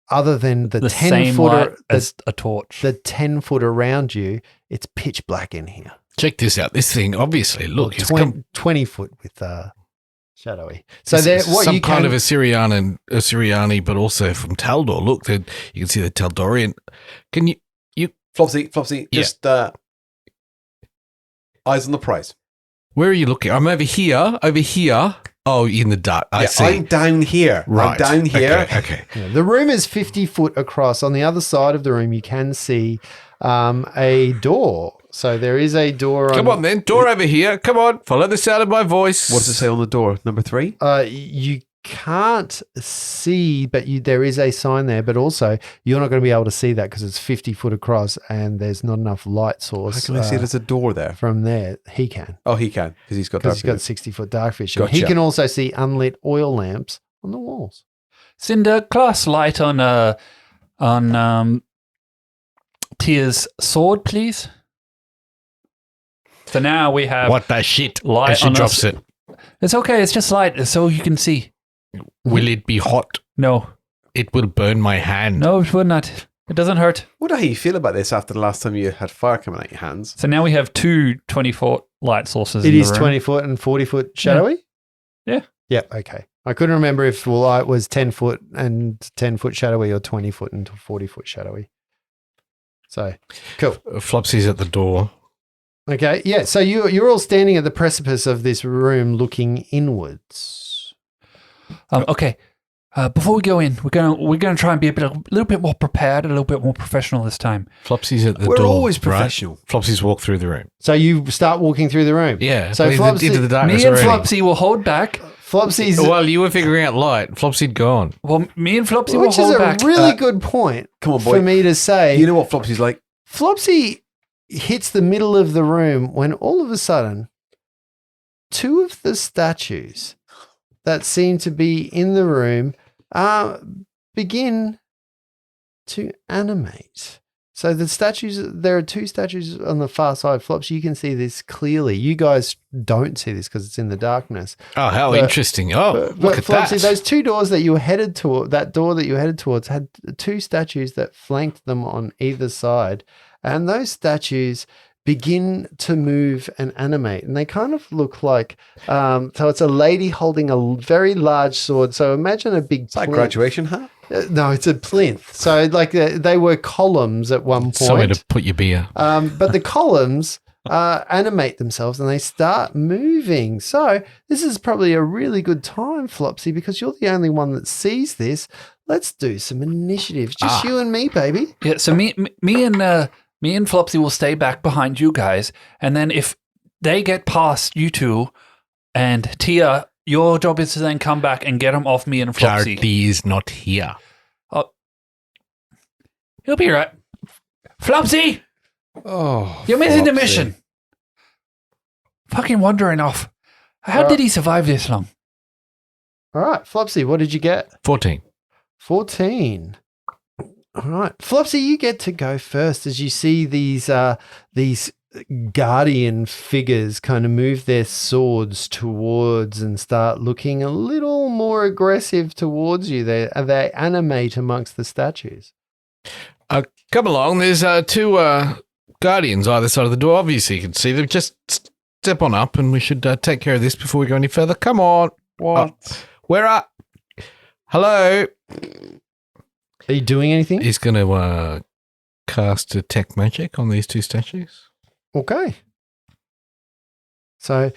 Other than the The 10 same light foot as a torch. the 10 foot around you, it's pitch black in here. Check this out. This thing, obviously, look, it's 20 foot with shadowy. So it's there, what some you kind can, of Assyriani, but also from Taldor. Look, you can see the Taldorian. Can you? Flopsy, Yeah. just eyes on the prize. Where are you looking? I'm over here. Oh, in the dark. I see. I'm down here. Right. I'm down here. Okay. yeah, the room is 50 foot across. On the other side of the room, you can see a door. So there is a door. Come on then. Door over here. Come on. Follow the sound of my voice. What does it say on the door? Number 3? You can't see, but there is a sign there. But also, you're not going to be able to see that because it's 50 foot across and there's not enough light source. How can I see there's a door there? From there? He can. Oh, he can because he's got Because dark he's got vision. 60-foot dark vision. Gotcha. He can also see unlit oil lamps on the walls. Cinder, class light on Tia's sword, please. So now we have What the shit? light And she on drops us. it. It's okay. It's just light, so you can see. Will it be hot? No, It will burn my hand. no, it would not. It doesn't hurt. What do you feel about this after the last time you had fire coming out your hands? So now we have two 20-foot light sources. It in is the room. 20 foot and 40 foot shadowy? Yeah. Yep, okay. I couldn't remember if light was 10 foot and 10 foot shadowy or 20 foot and 40 foot shadowy. So, cool. Flopsy's at the door. Okay, yeah. So you're all standing at the precipice of this room looking inwards. Okay. Before we go in, we're gonna try and be a little bit more prepared, a little bit more professional this time. Flopsy's at the We're door. always right? professional. Flopsy's walk through the room. So you start walking through the room. Yeah. So into Flopsy, the darkness Me and already. Flopsy will hold back. Flopsy's, While you were figuring out light, Flopsy'd gone. Well, me and Flopsy will which is hold a back. really good point Come on, boy. for me to say. You know what Flopsy's like? Flopsy hits the middle of the room when all of a sudden, two of the statues that seem to be in the room begin to animate. So the statues, there are two statues on the far side. Flops, you can see this clearly. You guys don't see this because it's in the darkness. Oh, how But- interesting. Oh, But look at Flopsy, that. those two doors that you were headed toward, that door that you were headed towards, had two statues that flanked them on either side. And those statues begin to move and animate. And they kind of look like, so it's a lady holding a very large sword. So imagine a big It's like plinth. graduation hat. No, it's a plinth. So like they were columns at one Somewhere point. to put your beer. But the columns animate themselves and they start moving. So this is probably a really good time, Flopsy, because you're the only one that sees this. Let's do some initiatives. Just you and me, baby. Yeah. So me and Flopsy will stay back behind you guys, and then if they get past you two, and Tia, your job is to then come back and get them off me and Flopsy. Charity is not here. He'll be right. Flopsy, Oh, you're missing the Flopsy. mission. Fucking wandering off. How did he survive this long? All right, Flopsy, what did you get? 14. 14. All right, Flopsy, you get to go first as you see these guardian figures kind of move their swords towards and start looking a little more aggressive towards you. They animate amongst the statues. Come along. There's two guardians either side of the door. Obviously, you can see them. Just step on up, and we should take care of this before we go any further. Come on. What? Where are? Hello. Are you doing anything? He's going to cast detect magic on these two statues. Okay. So,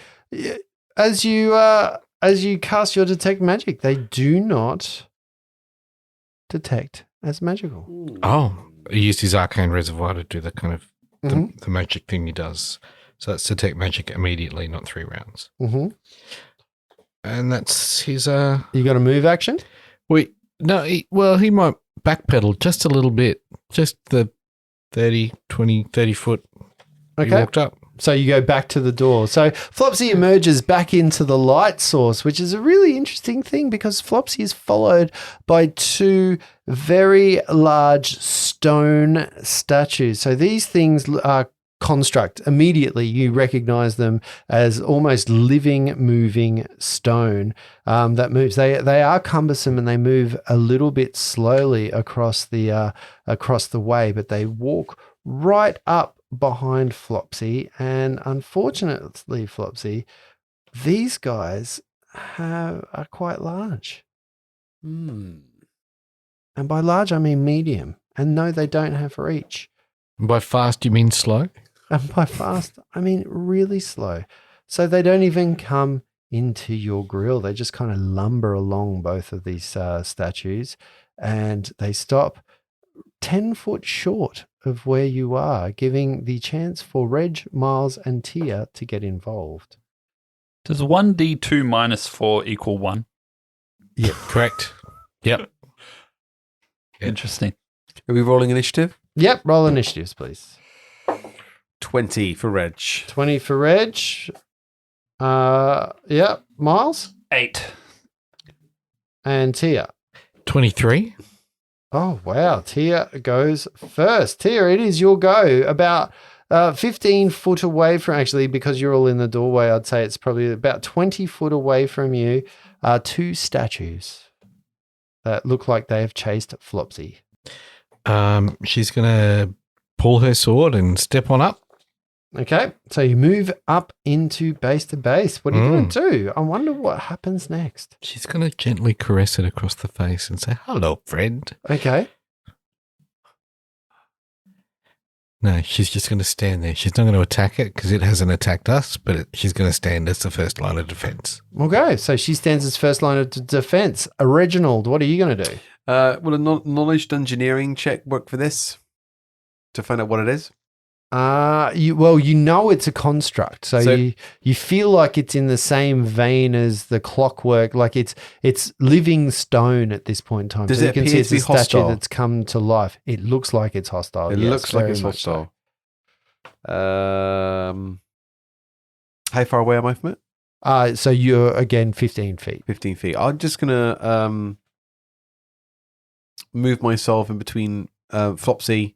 as you cast your detect magic, they do not detect as magical. Oh, he used his arcane reservoir to do the kind of Mhm. the magic thing he does. So that's detect magic immediately, not 3 rounds. Mm-hmm. And that's his. You got a move action? He might backpedal just a little bit, just the 30 foot. He Okay. walked up. So you go back to the door. So Flopsy emerges back into the light source, which is a really interesting thing because Flopsy is followed by 2 very large stone statues. So these things are construct. Immediately you recognize them as almost living, moving stone that moves. They are cumbersome and they move a little bit slowly across the way, but they walk right up behind Flopsy, and unfortunately, Flopsy, these guys are quite large. And by large, I mean medium. And no, they don't have reach. And by fast, you mean slow? And by fast, I mean really slow. So they don't even come into your grill. They just kind of lumber along both of these statues, and they stop 10 foot short of where you are, giving the chance for Reg, Miles, and Tia to get involved. Does 1d2 minus 4 equal 1? Yeah, correct. Yep. Interesting. Are we rolling initiative? Yep, roll initiatives, please. 20 for Reg. 20 for Reg. Yep, Miles 8. and Tia. 23. Oh, wow. Tia goes first. Tia, it is your go. About 15 foot away from, actually, because you're all in the doorway, I'd say it's probably about 20 foot away from you are 2 statues that look like they have chased Flopsy. She's going to pull her sword and step on up. Okay, so you move up into base to base. What are you going to do? I wonder what happens next. She's going to gently caress it across the face and say, "Hello, friend." Okay. No, she's just going to stand there. She's not going to attack it because it hasn't attacked us, but she's going to stand as the first line of defense. Okay, so she stands as first line of defense. Reginald, what are you going to do? Will a knowledge engineering check work for this? To find out what it is? You know it's a construct, so you feel like it's in the same vein as the clockwork, like it's living stone at this point in time. Does so it you can appear see to it's a be statue hostile? that's come to life. It looks like it's hostile. It yes, looks like very it's much so. hostile. How far away am I from it? So you're again 15 feet. 15 feet. I'm just going to move myself in between Flopsy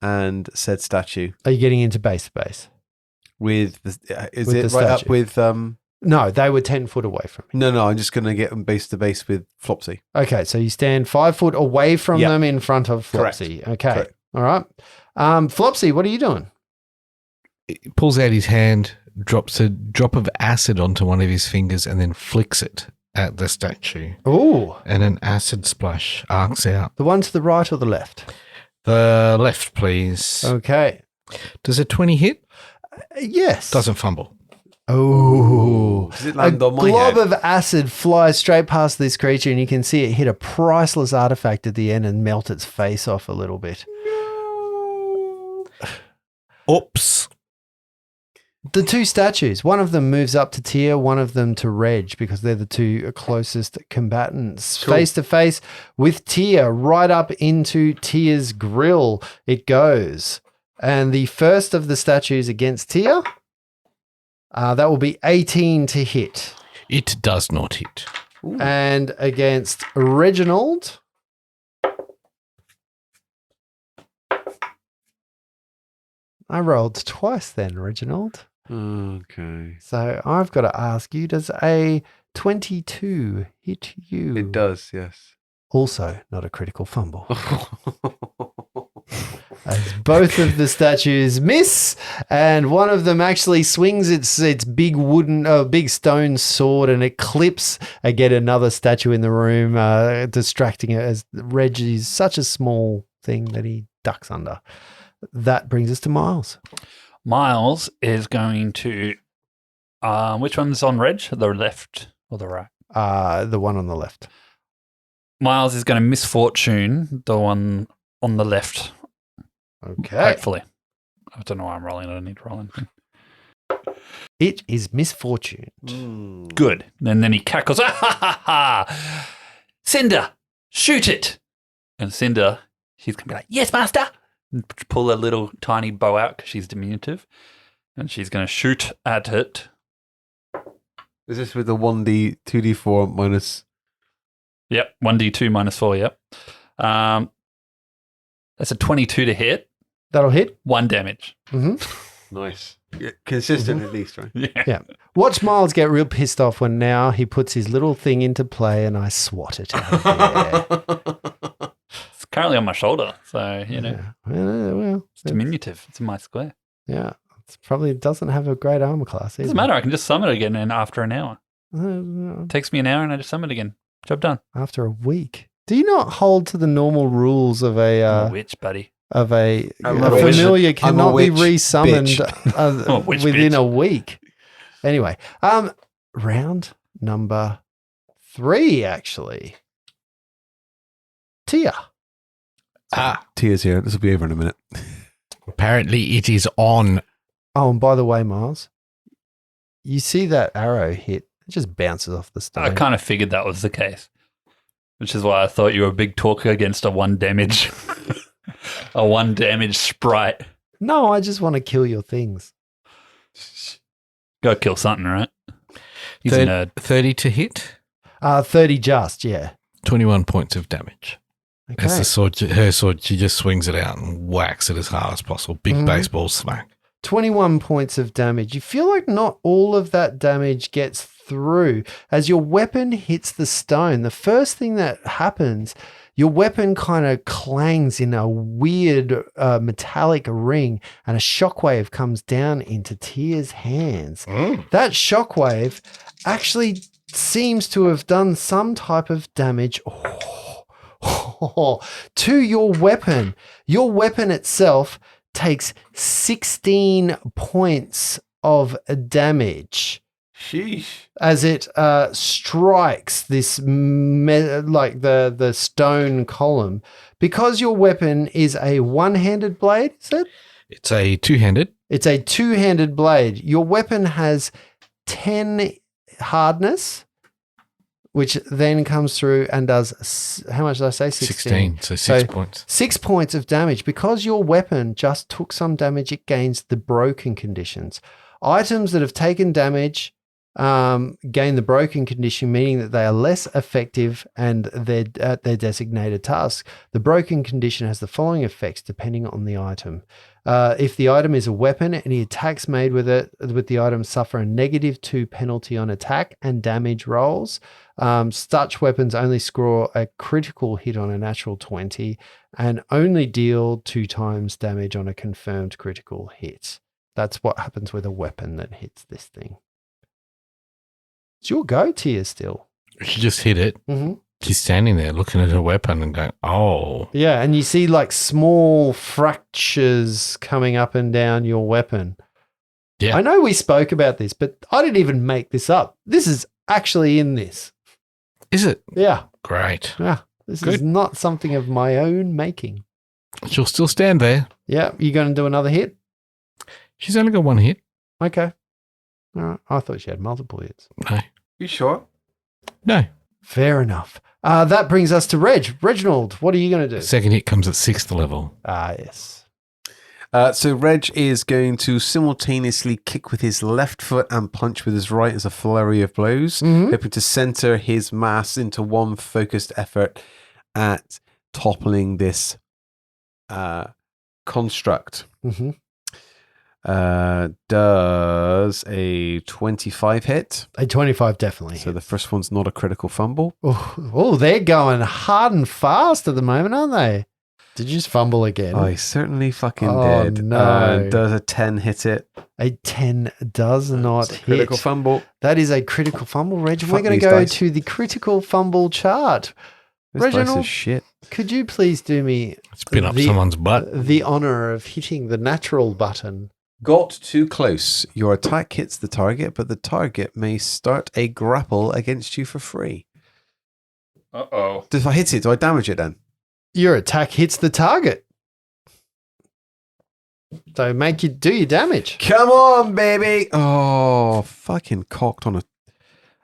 and said statue. Are you getting into base to base? With is With it the right up statue. with No, they were 10 foot away from me. No, I'm just going to get them base to base with Flopsy. Okay, so you stand 5 foot away from Yeah. them in front of Correct. Flopsy. Okay, Correct. all right. Flopsy, what are you doing? He pulls out his hand, drops a drop of acid onto one of his fingers, and then flicks it at the statue. Oh, And an acid splash arcs out. the one to the right or the left? The left, please. Okay. Does a 20 hit? Yes. Doesn't fumble. Oh. Does it A land on my glob head? of acid flies straight past this creature, and you can see it hit a priceless artifact at the end and melt its face off a little bit. Oops. The two statues, one of them moves up to Tia, one of them to Reg, because they're the two closest combatants. Cool. Face to face with Tia, right up into Tia's grill it goes. And the first of the statues against Tia, that will be 18 to hit. It does not hit. And against Reginald, I rolled twice then, Reginald. Okay. So I've got to ask you, does a 22 hit you? It does, yes. Also not a critical fumble. As both of the statues miss, and one of them actually swings its big big stone sword, and it clips again another statue in the room, distracting it, as Reggie's such a small thing that he ducks under. That brings us to Miles. Miles is going to. Which one's on Reg? The left or the right? The one on the left. Miles is going to misfortune the one on the left. Okay. Hopefully. I don't know why I'm rolling. I don't need to roll anything. It is misfortune. Good. And then he cackles. Ah, ha, ha, ha. Cinder, shoot it. And Cinder, she's going to be like, yes, master. And pull a little tiny bow out because she's diminutive. And she's going to shoot at it. Is this with the 1d, 2d4 minus? Yep. 1d2 minus 4. Yep. That's a 22 to hit. That'll hit. 1 damage. Mm-hmm. Nice. Yeah, consistent at least, right? Yeah. Watch Miles get real pissed off when now he puts his little thing into play and I swat it out of there. It's currently on my shoulder. So, you know, Yeah. Well, it's diminutive. It's in my square. yeah. It probably doesn't have a great armor class. Doesn't matter. I can just summon it again in after an hour. matter. Takes me an hour and I just summon it again. Job done. After a week. Do you not hold to the normal rules of I'm a a witch, buddy. I'm a a witch. familiar I'm a cannot be witch resummoned bitch. A witch within bitch. a week? Anyway, round number 3, actually. Tia. Tears here. This will be over in a minute. Apparently, it is on. Oh, and by the way, Miles, you see that arrow hit? It just bounces off the stone. I kind of figured that was the case, which is why I thought you were a big talker against a 1 damage, a 1 damage sprite. No, I just want to kill your things. Go kill something, right? He's a nerd. 30 to hit, 30 just, yeah. 21 points of damage. Okay. As the sword, her sword, she just swings it out and whacks it as hard as possible. Big baseball smack. 21 points of damage. You feel like not all of that damage gets through. As your weapon hits the stone, the first thing that happens, your weapon kind of clangs in a weird metallic ring, and a shockwave comes down into Tia's hands. That shockwave actually seems to have done some type of damage to your weapon. Your weapon itself takes 16 points of damage Sheesh. as it strikes this like the stone column. Because your weapon is a one-handed blade, is it? It's a two-handed. It's a two-handed blade. Your weapon has 10 hardness, which then comes through and does, how much did I say? 16. So 6 points. 6 points of damage. Because your weapon just took some damage, it gains the broken conditions. Items that have taken damage gain the broken condition, meaning that they are less effective and they're at their designated task. The broken condition has the following effects depending on the item. If the item is a weapon, any attacks made with the item suffer a -2 penalty on attack and damage rolls. Such weapons only score a critical hit on a natural 20 and only deal 2 times damage on a confirmed critical hit. That's what happens with a weapon that hits this thing. It's your go, Tia, still. She just hit it. Mm-hmm. She's standing there looking at her weapon and going, oh. Yeah, and you see like small fractures coming up and down your weapon. Yeah. I know we spoke about this, but I didn't even make this up. This is actually in this. Is it? Yeah. Great. Yeah. This is Good. not something of my own making. She'll still stand there. Yeah. You going to do another hit? She's only got 1 hit. Okay. All right. I thought she had multiple hits. No. You sure? No. Fair enough. That brings us to Reg. Reginald, what are you going to do? Second hit comes at 6th level. Yes. So Reg is going to simultaneously kick with his left foot and punch with his right as a flurry of blows, hoping to center his mass into one focused effort at toppling this construct. Mm-hmm. Does a 25 hit? A 25 definitely. So the first one's not a critical fumble. Oh, they're going hard and fast at the moment, aren't they? Did you just fumble again? I certainly fucking Oh, did. no. Does a 10 hit it? A 10 does not hit. Critical fumble. That is a critical fumble, Reg. Fuck We're going to these go dice. to the critical fumble chart. This dice Reginald? is shit. Could you please do me Spin up someone's butt. the honor of hitting the natural button? Got too close. Your attack hits the target, but the target may start a grapple against you for free. Uh-oh. If I hit it, do I damage it then? Your attack hits the target. So make you do your damage. Come on, baby. Oh, fucking cocked on a...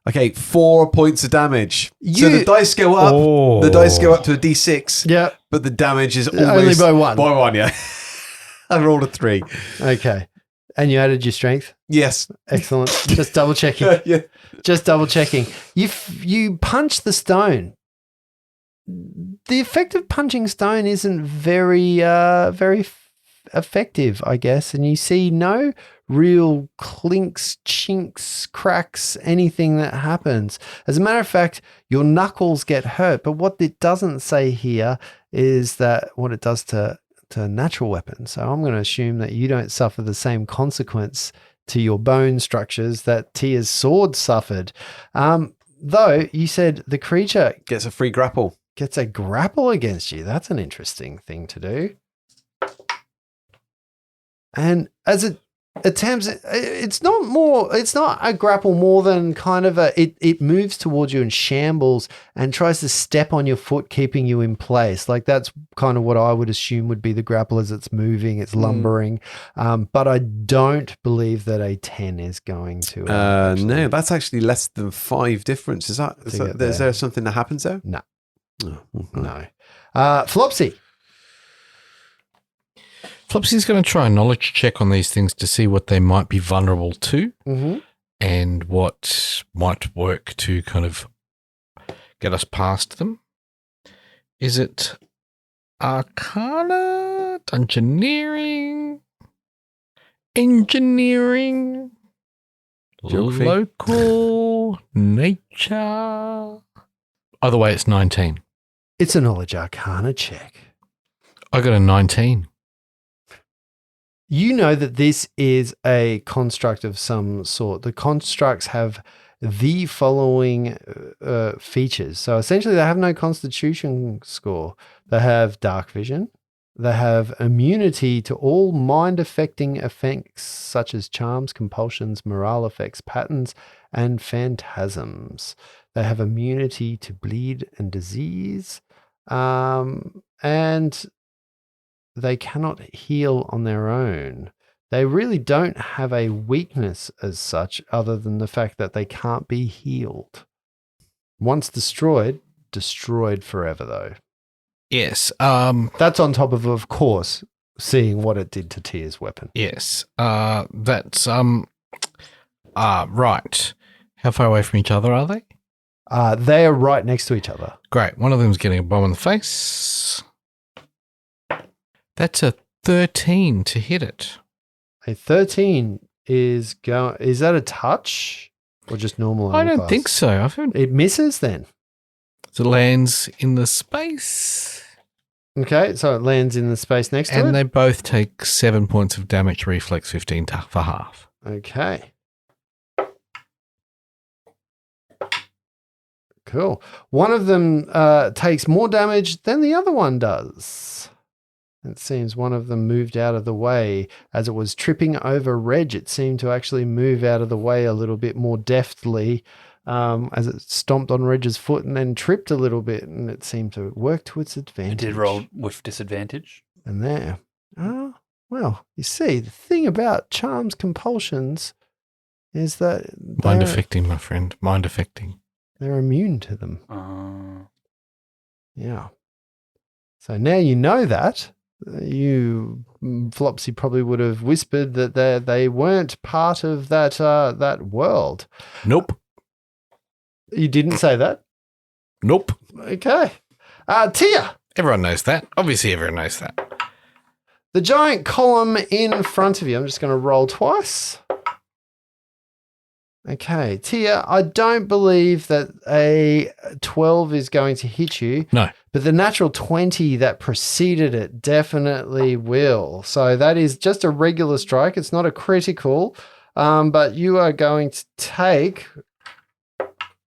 Okay, 4 points of damage. So the dice go up. Oh. The dice go up to a d6. Yeah. But the damage is Only always... by one. By one, yeah. I rolled a 3. Okay. And you added your strength. Yes. Excellent. Just double checking. Yeah. Just double checking. You punch the stone. The effect of punching stone isn't very effective, I guess. And you see no real clinks, chinks, cracks, anything that happens. As a matter of fact, your knuckles get hurt. But what it doesn't say here is that what it does to natural weapons. So I'm going to assume that you don't suffer the same consequence to your bone structures that Tia's sword suffered. Though you said the creature Gets a free grapple. gets a grapple against you. That's an interesting thing to do. And as it attempts, it's not a grapple more than kind of it moves towards you and shambles and tries to step on your foot, keeping you in place. Like that's kind of what I would assume would be the grapple as it's moving, it's lumbering. But I don't believe that a 10 is going to. No, that's actually less than 5 difference. Is there something that happens there? No. Oh, okay. No. Flopsy. Flopsy's going to try a knowledge check on these things to see what they might be vulnerable to Mm-hmm. and what might work to kind of get us past them. Is it Arcana, Dungeoneering, Engineering, Geography. Local, Nature? Either way, it's 19. It's a knowledge arcana check. I got a 19. You know that this is a construct of some sort. The constructs have the following features. So essentially, they have no constitution score. They have dark vision. They have immunity to all mind-affecting effects such as charms, compulsions, morale effects, patterns, and phantasms. They have immunity to bleed and disease. And they cannot heal on their own. They really don't have a weakness as such, other than the fact that they can't be healed. Once destroyed forever, though. Yes. That's on top of course, seeing what it did to Tia's weapon. Yes. That's right. How far away from each other are they? They are right next to each other. Great. One of them's getting a bomb in the face. That's a 13 to hit it. A 13 is that a touch or just normal? I don't think so. It misses then. It lands in the space. Okay, so it lands in the space next to it. And they both take 7 points of damage, reflex 15 for half. Okay. Cool. One of them takes more damage than the other one does. It seems one of them moved out of the way. As it was tripping over Reg, it seemed to actually move out of the way a little bit more deftly as it stomped on Reg's foot and then tripped a little bit, and it seemed to work to its It advantage. did roll with disadvantage. And there. Oh, well, you see, the thing about charms, compulsions, is that Mind affecting, my friend. Mind affecting. they're immune to them. Yeah. So now you know that. You, Flopsy, probably would have whispered that they weren't part of that world. Nope. You didn't say that? Nope. Okay. Tia, Everyone knows that. Obviously, everyone knows that. the giant column in front of you. I'm just going to roll twice. Okay. Tia, I don't believe that a 12 is going to hit you. No. But the natural 20 that preceded it definitely will. So that is just a regular strike. It's not a critical. But you are going to take,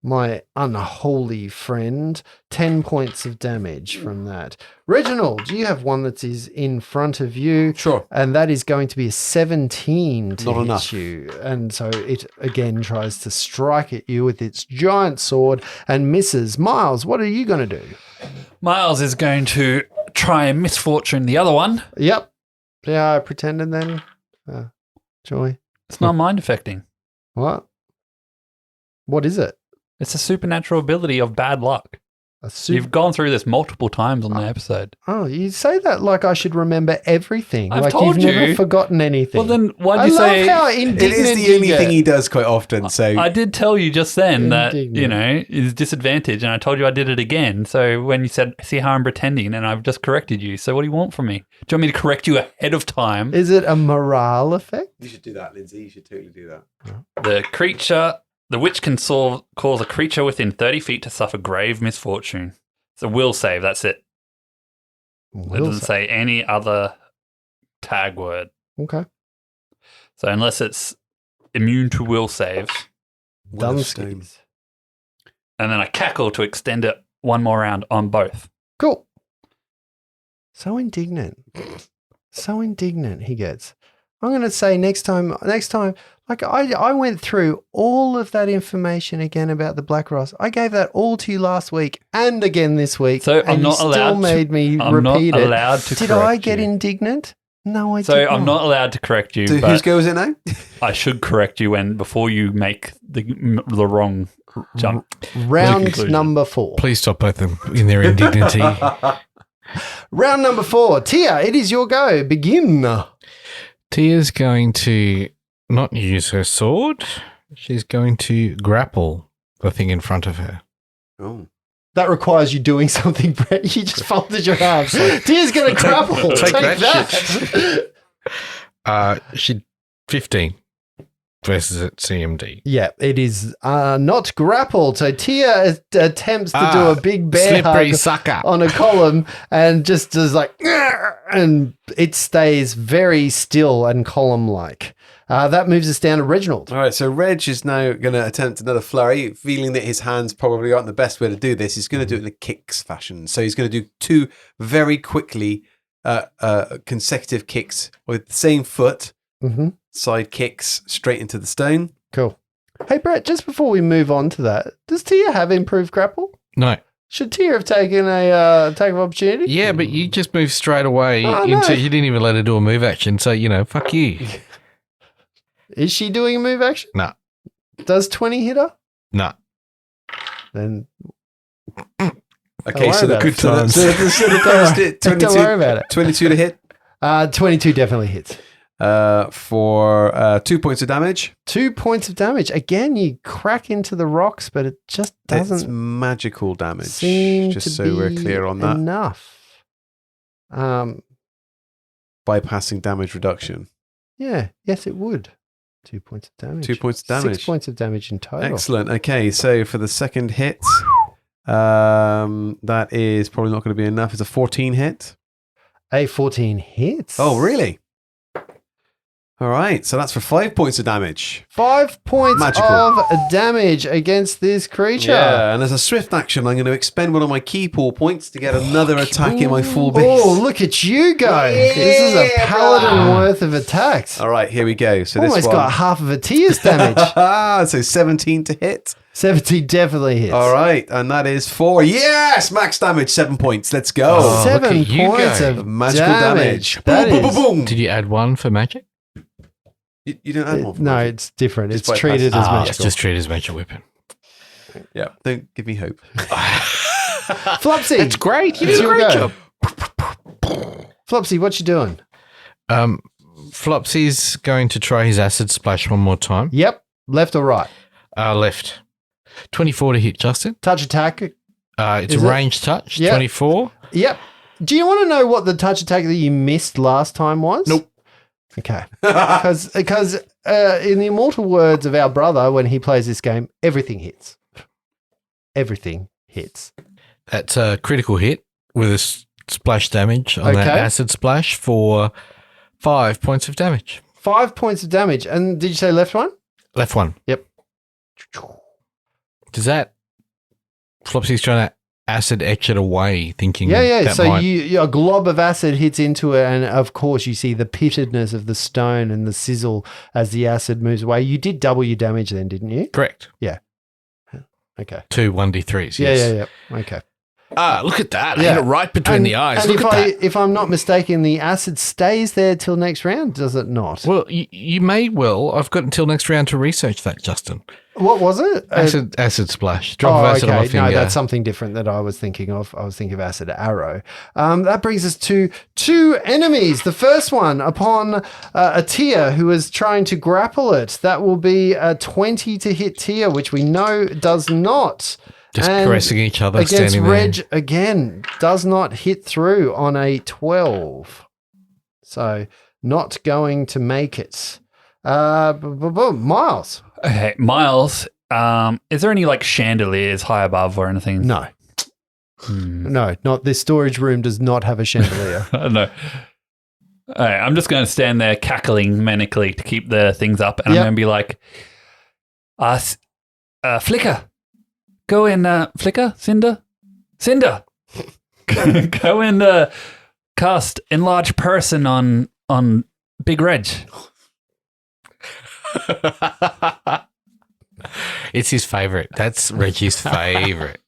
my unholy friend, 10 points of damage from that. Reginald, you have one that is in front of you. Sure. And that is going to be a 17 to Not hit enough. you. And so it again tries to strike at you with its giant sword and misses. Miles, what are you going to do? Miles is going to try and misfortune the other one. Yep. Yeah, I pretended then. Joy. It's not mind affecting. What? What is it? It's a supernatural ability of bad luck. You've gone through this multiple times on the episode. Oh, you say that like I should remember everything. I've like told you've never you. forgotten anything. Well, then I why'd you love say... how It indignant is the you only get. thing he does quite often. So I did tell you just then that, Indignant. is disadvantage, and I told you I did it again. So when you said, see how I'm pretending, and I've just corrected you. So what do you want from me? Do you want me to correct you ahead of time? Is it a morale effect? you should do that, Lindsay. You should totally do that. The witch can cause a creature within 30 feet to suffer grave misfortune. It's a will save, that's it. It doesn't say any other tag word. Okay. So unless it's immune to will saves, Dunskies. and then I cackle to extend it one more round on both. Cool. So indignant. So indignant he gets. I'm going to say next time, like I went through all of that information again about the Blackross. I gave that all to you last week and again this week. So I'm and not you allowed still to- made me I'm repeat not it. allowed to Did correct I get you. indignant? No, I So did I'm not allowed to correct you, So whose but go is it now? I should correct you before you make the wrong jump. Round conclusion. number 4. Please stop both of them in their indignity. Round number 4. Tia, it is your go. Begin. Tia's going to not use her sword. She's going to grapple the thing in front of her. Oh. That requires you doing something, Brett. You just folded your arms. Tia's going to grapple. Take Take that that. She 15 versus at CMD. Yeah, it is not grappled. So Tia attempts to do a big bear slippery hug sucker. on a column and just does like, and it stays very still and column-like. That moves us down to Reginald. All right, so Reg is now going to attempt another flurry, feeling that his hands probably aren't the best way to do this. He's going to do it in a kicks fashion. So he's going to do 2 very quickly consecutive kicks with the same foot, Mm-hmm. side kicks straight into the stone. Cool. Hey, Brett, just before we move on to that, does Tia have improved grapple? No. Should Tia have taken a attack of opportunity? Yeah, but you just moved straight away Oh, no. into. You didn't even let her do a move action. So, fuck you. Is she doing a move action? No. Does 20 hit her? No. Then Okay, worry so the about it. good times. Don't worry about it. 22 to hit 22 definitely hits. for 2 points of damage. 2 points of damage. Again, you crack into the rocks, but it just It's doesn't magical damage. seem Just to so be we're clear on that. enough. Bypassing damage reduction. Yeah, yes, it would. 2 points of damage. 2 points of damage. 6 points of damage in total. Excellent. Okay, so for the second hit, that is probably not going to be enough. It's a 14 hit. A 14 hits. Oh, really? All right, so that's for 5 points of damage. 5 points Magical. of damage against this creature. Yeah, and as a swift action, I'm going to expend one of my key pull points to get another attack in my full base. Oh, look at you go. This is a paladin worth of attacks. All right, here we go. So Almost this one. got half of a Tia's damage. So 17 to hit. 17 definitely hits. All right, and that is for max damage, 7 points. Let's go. Oh, look 7 at you points go. of Magical damage. That Boom, boom, is- boom, boom. Did you add 1 for magic? You don't have more. No, it's different. It's Despite treated passes. as It's magical. just treated as magic weapon. Yeah, don't give me hope. Flopsy, That's great. You It's did a your great go. job. Flopsy, what you doing? Flopsy's going to try his acid splash one more time. Yep, left or right? Left. 24 to hit, Justin. Touch attack. It's Is a it? ranged touch. Yep. 24. Yep. Do you want to know what the touch attack that you missed last time was? Nope. Okay. Because in the immortal words of our brother, when he plays this game, everything hits. Everything hits. That's a critical hit with a splash damage on that Okay. acid splash for 5 points of damage. 5 points of damage. And did you say left one? Left one. Yep. Does that Flopsy's trying to acid etch it away, thinking Yeah. that So might- a glob of acid hits into it, and of course you see the pittedness of the stone and the sizzle as the acid moves away. You did double your damage then, didn't you? Correct. Okay. 2 1d3s. Yes. Yeah. Okay. Look at that. I Yeah. hit it right between the eyes. And Look at that. if I'm not mistaken, the acid stays there till next round, does it not? Well, you may well. I've got until next round to research that, Justin. What was it? Acid splash. Drop of acid on my finger. No, that's something different that I was thinking of. I was thinking of acid arrow. That brings us to 2 enemies. The first one upon a Tia who is trying to grapple it. That will be a 20 to hit Tia, which we know does not. Just And caressing each other, against standing there. Reg again does not hit through on a 12. So not going to make it. Miles. Okay, Miles, is there any like chandeliers high above or anything? No. No, not this storage room does not have a chandelier. I don't know. All right, I'm just going to stand there cackling manically to keep the things up, and Yep. I'm going to be like, Flicker, go in, Flicker, Cinder, go and cast Enlarge Person on Big Reg. It's his favorite. That's Reggie's favorite.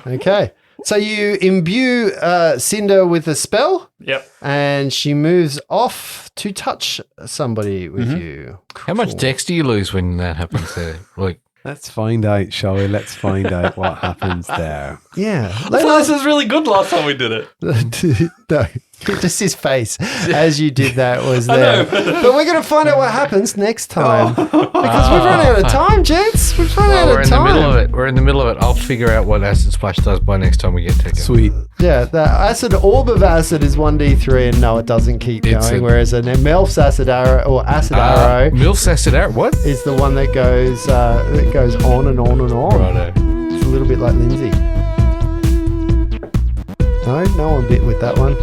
Okay. So you imbue Cinder with a spell, Yep. and she moves off to touch somebody with you. How much dex do you lose when that happens there? Like, Let's find out, shall we? Let's find out what happens there. Yeah. I thought this was really good last time we did it. No, just his face as you did that was I there. know. But we're going to find out what happens next time. Because we've run out of time, gents. We've run out we're of in the time. middle of it. We're in the middle of it. I'll figure out what acid splash does by next time we get to it. Sweet. Yeah, the acid orb of acid is 1d3, and no, it doesn't keep It's going. a- Whereas an Melf's acid arrow or acid arrow Milf's acid arrow. What? is the one that goes on and on and on. Righto. It's a little bit like Lindsay. No one bit with that one.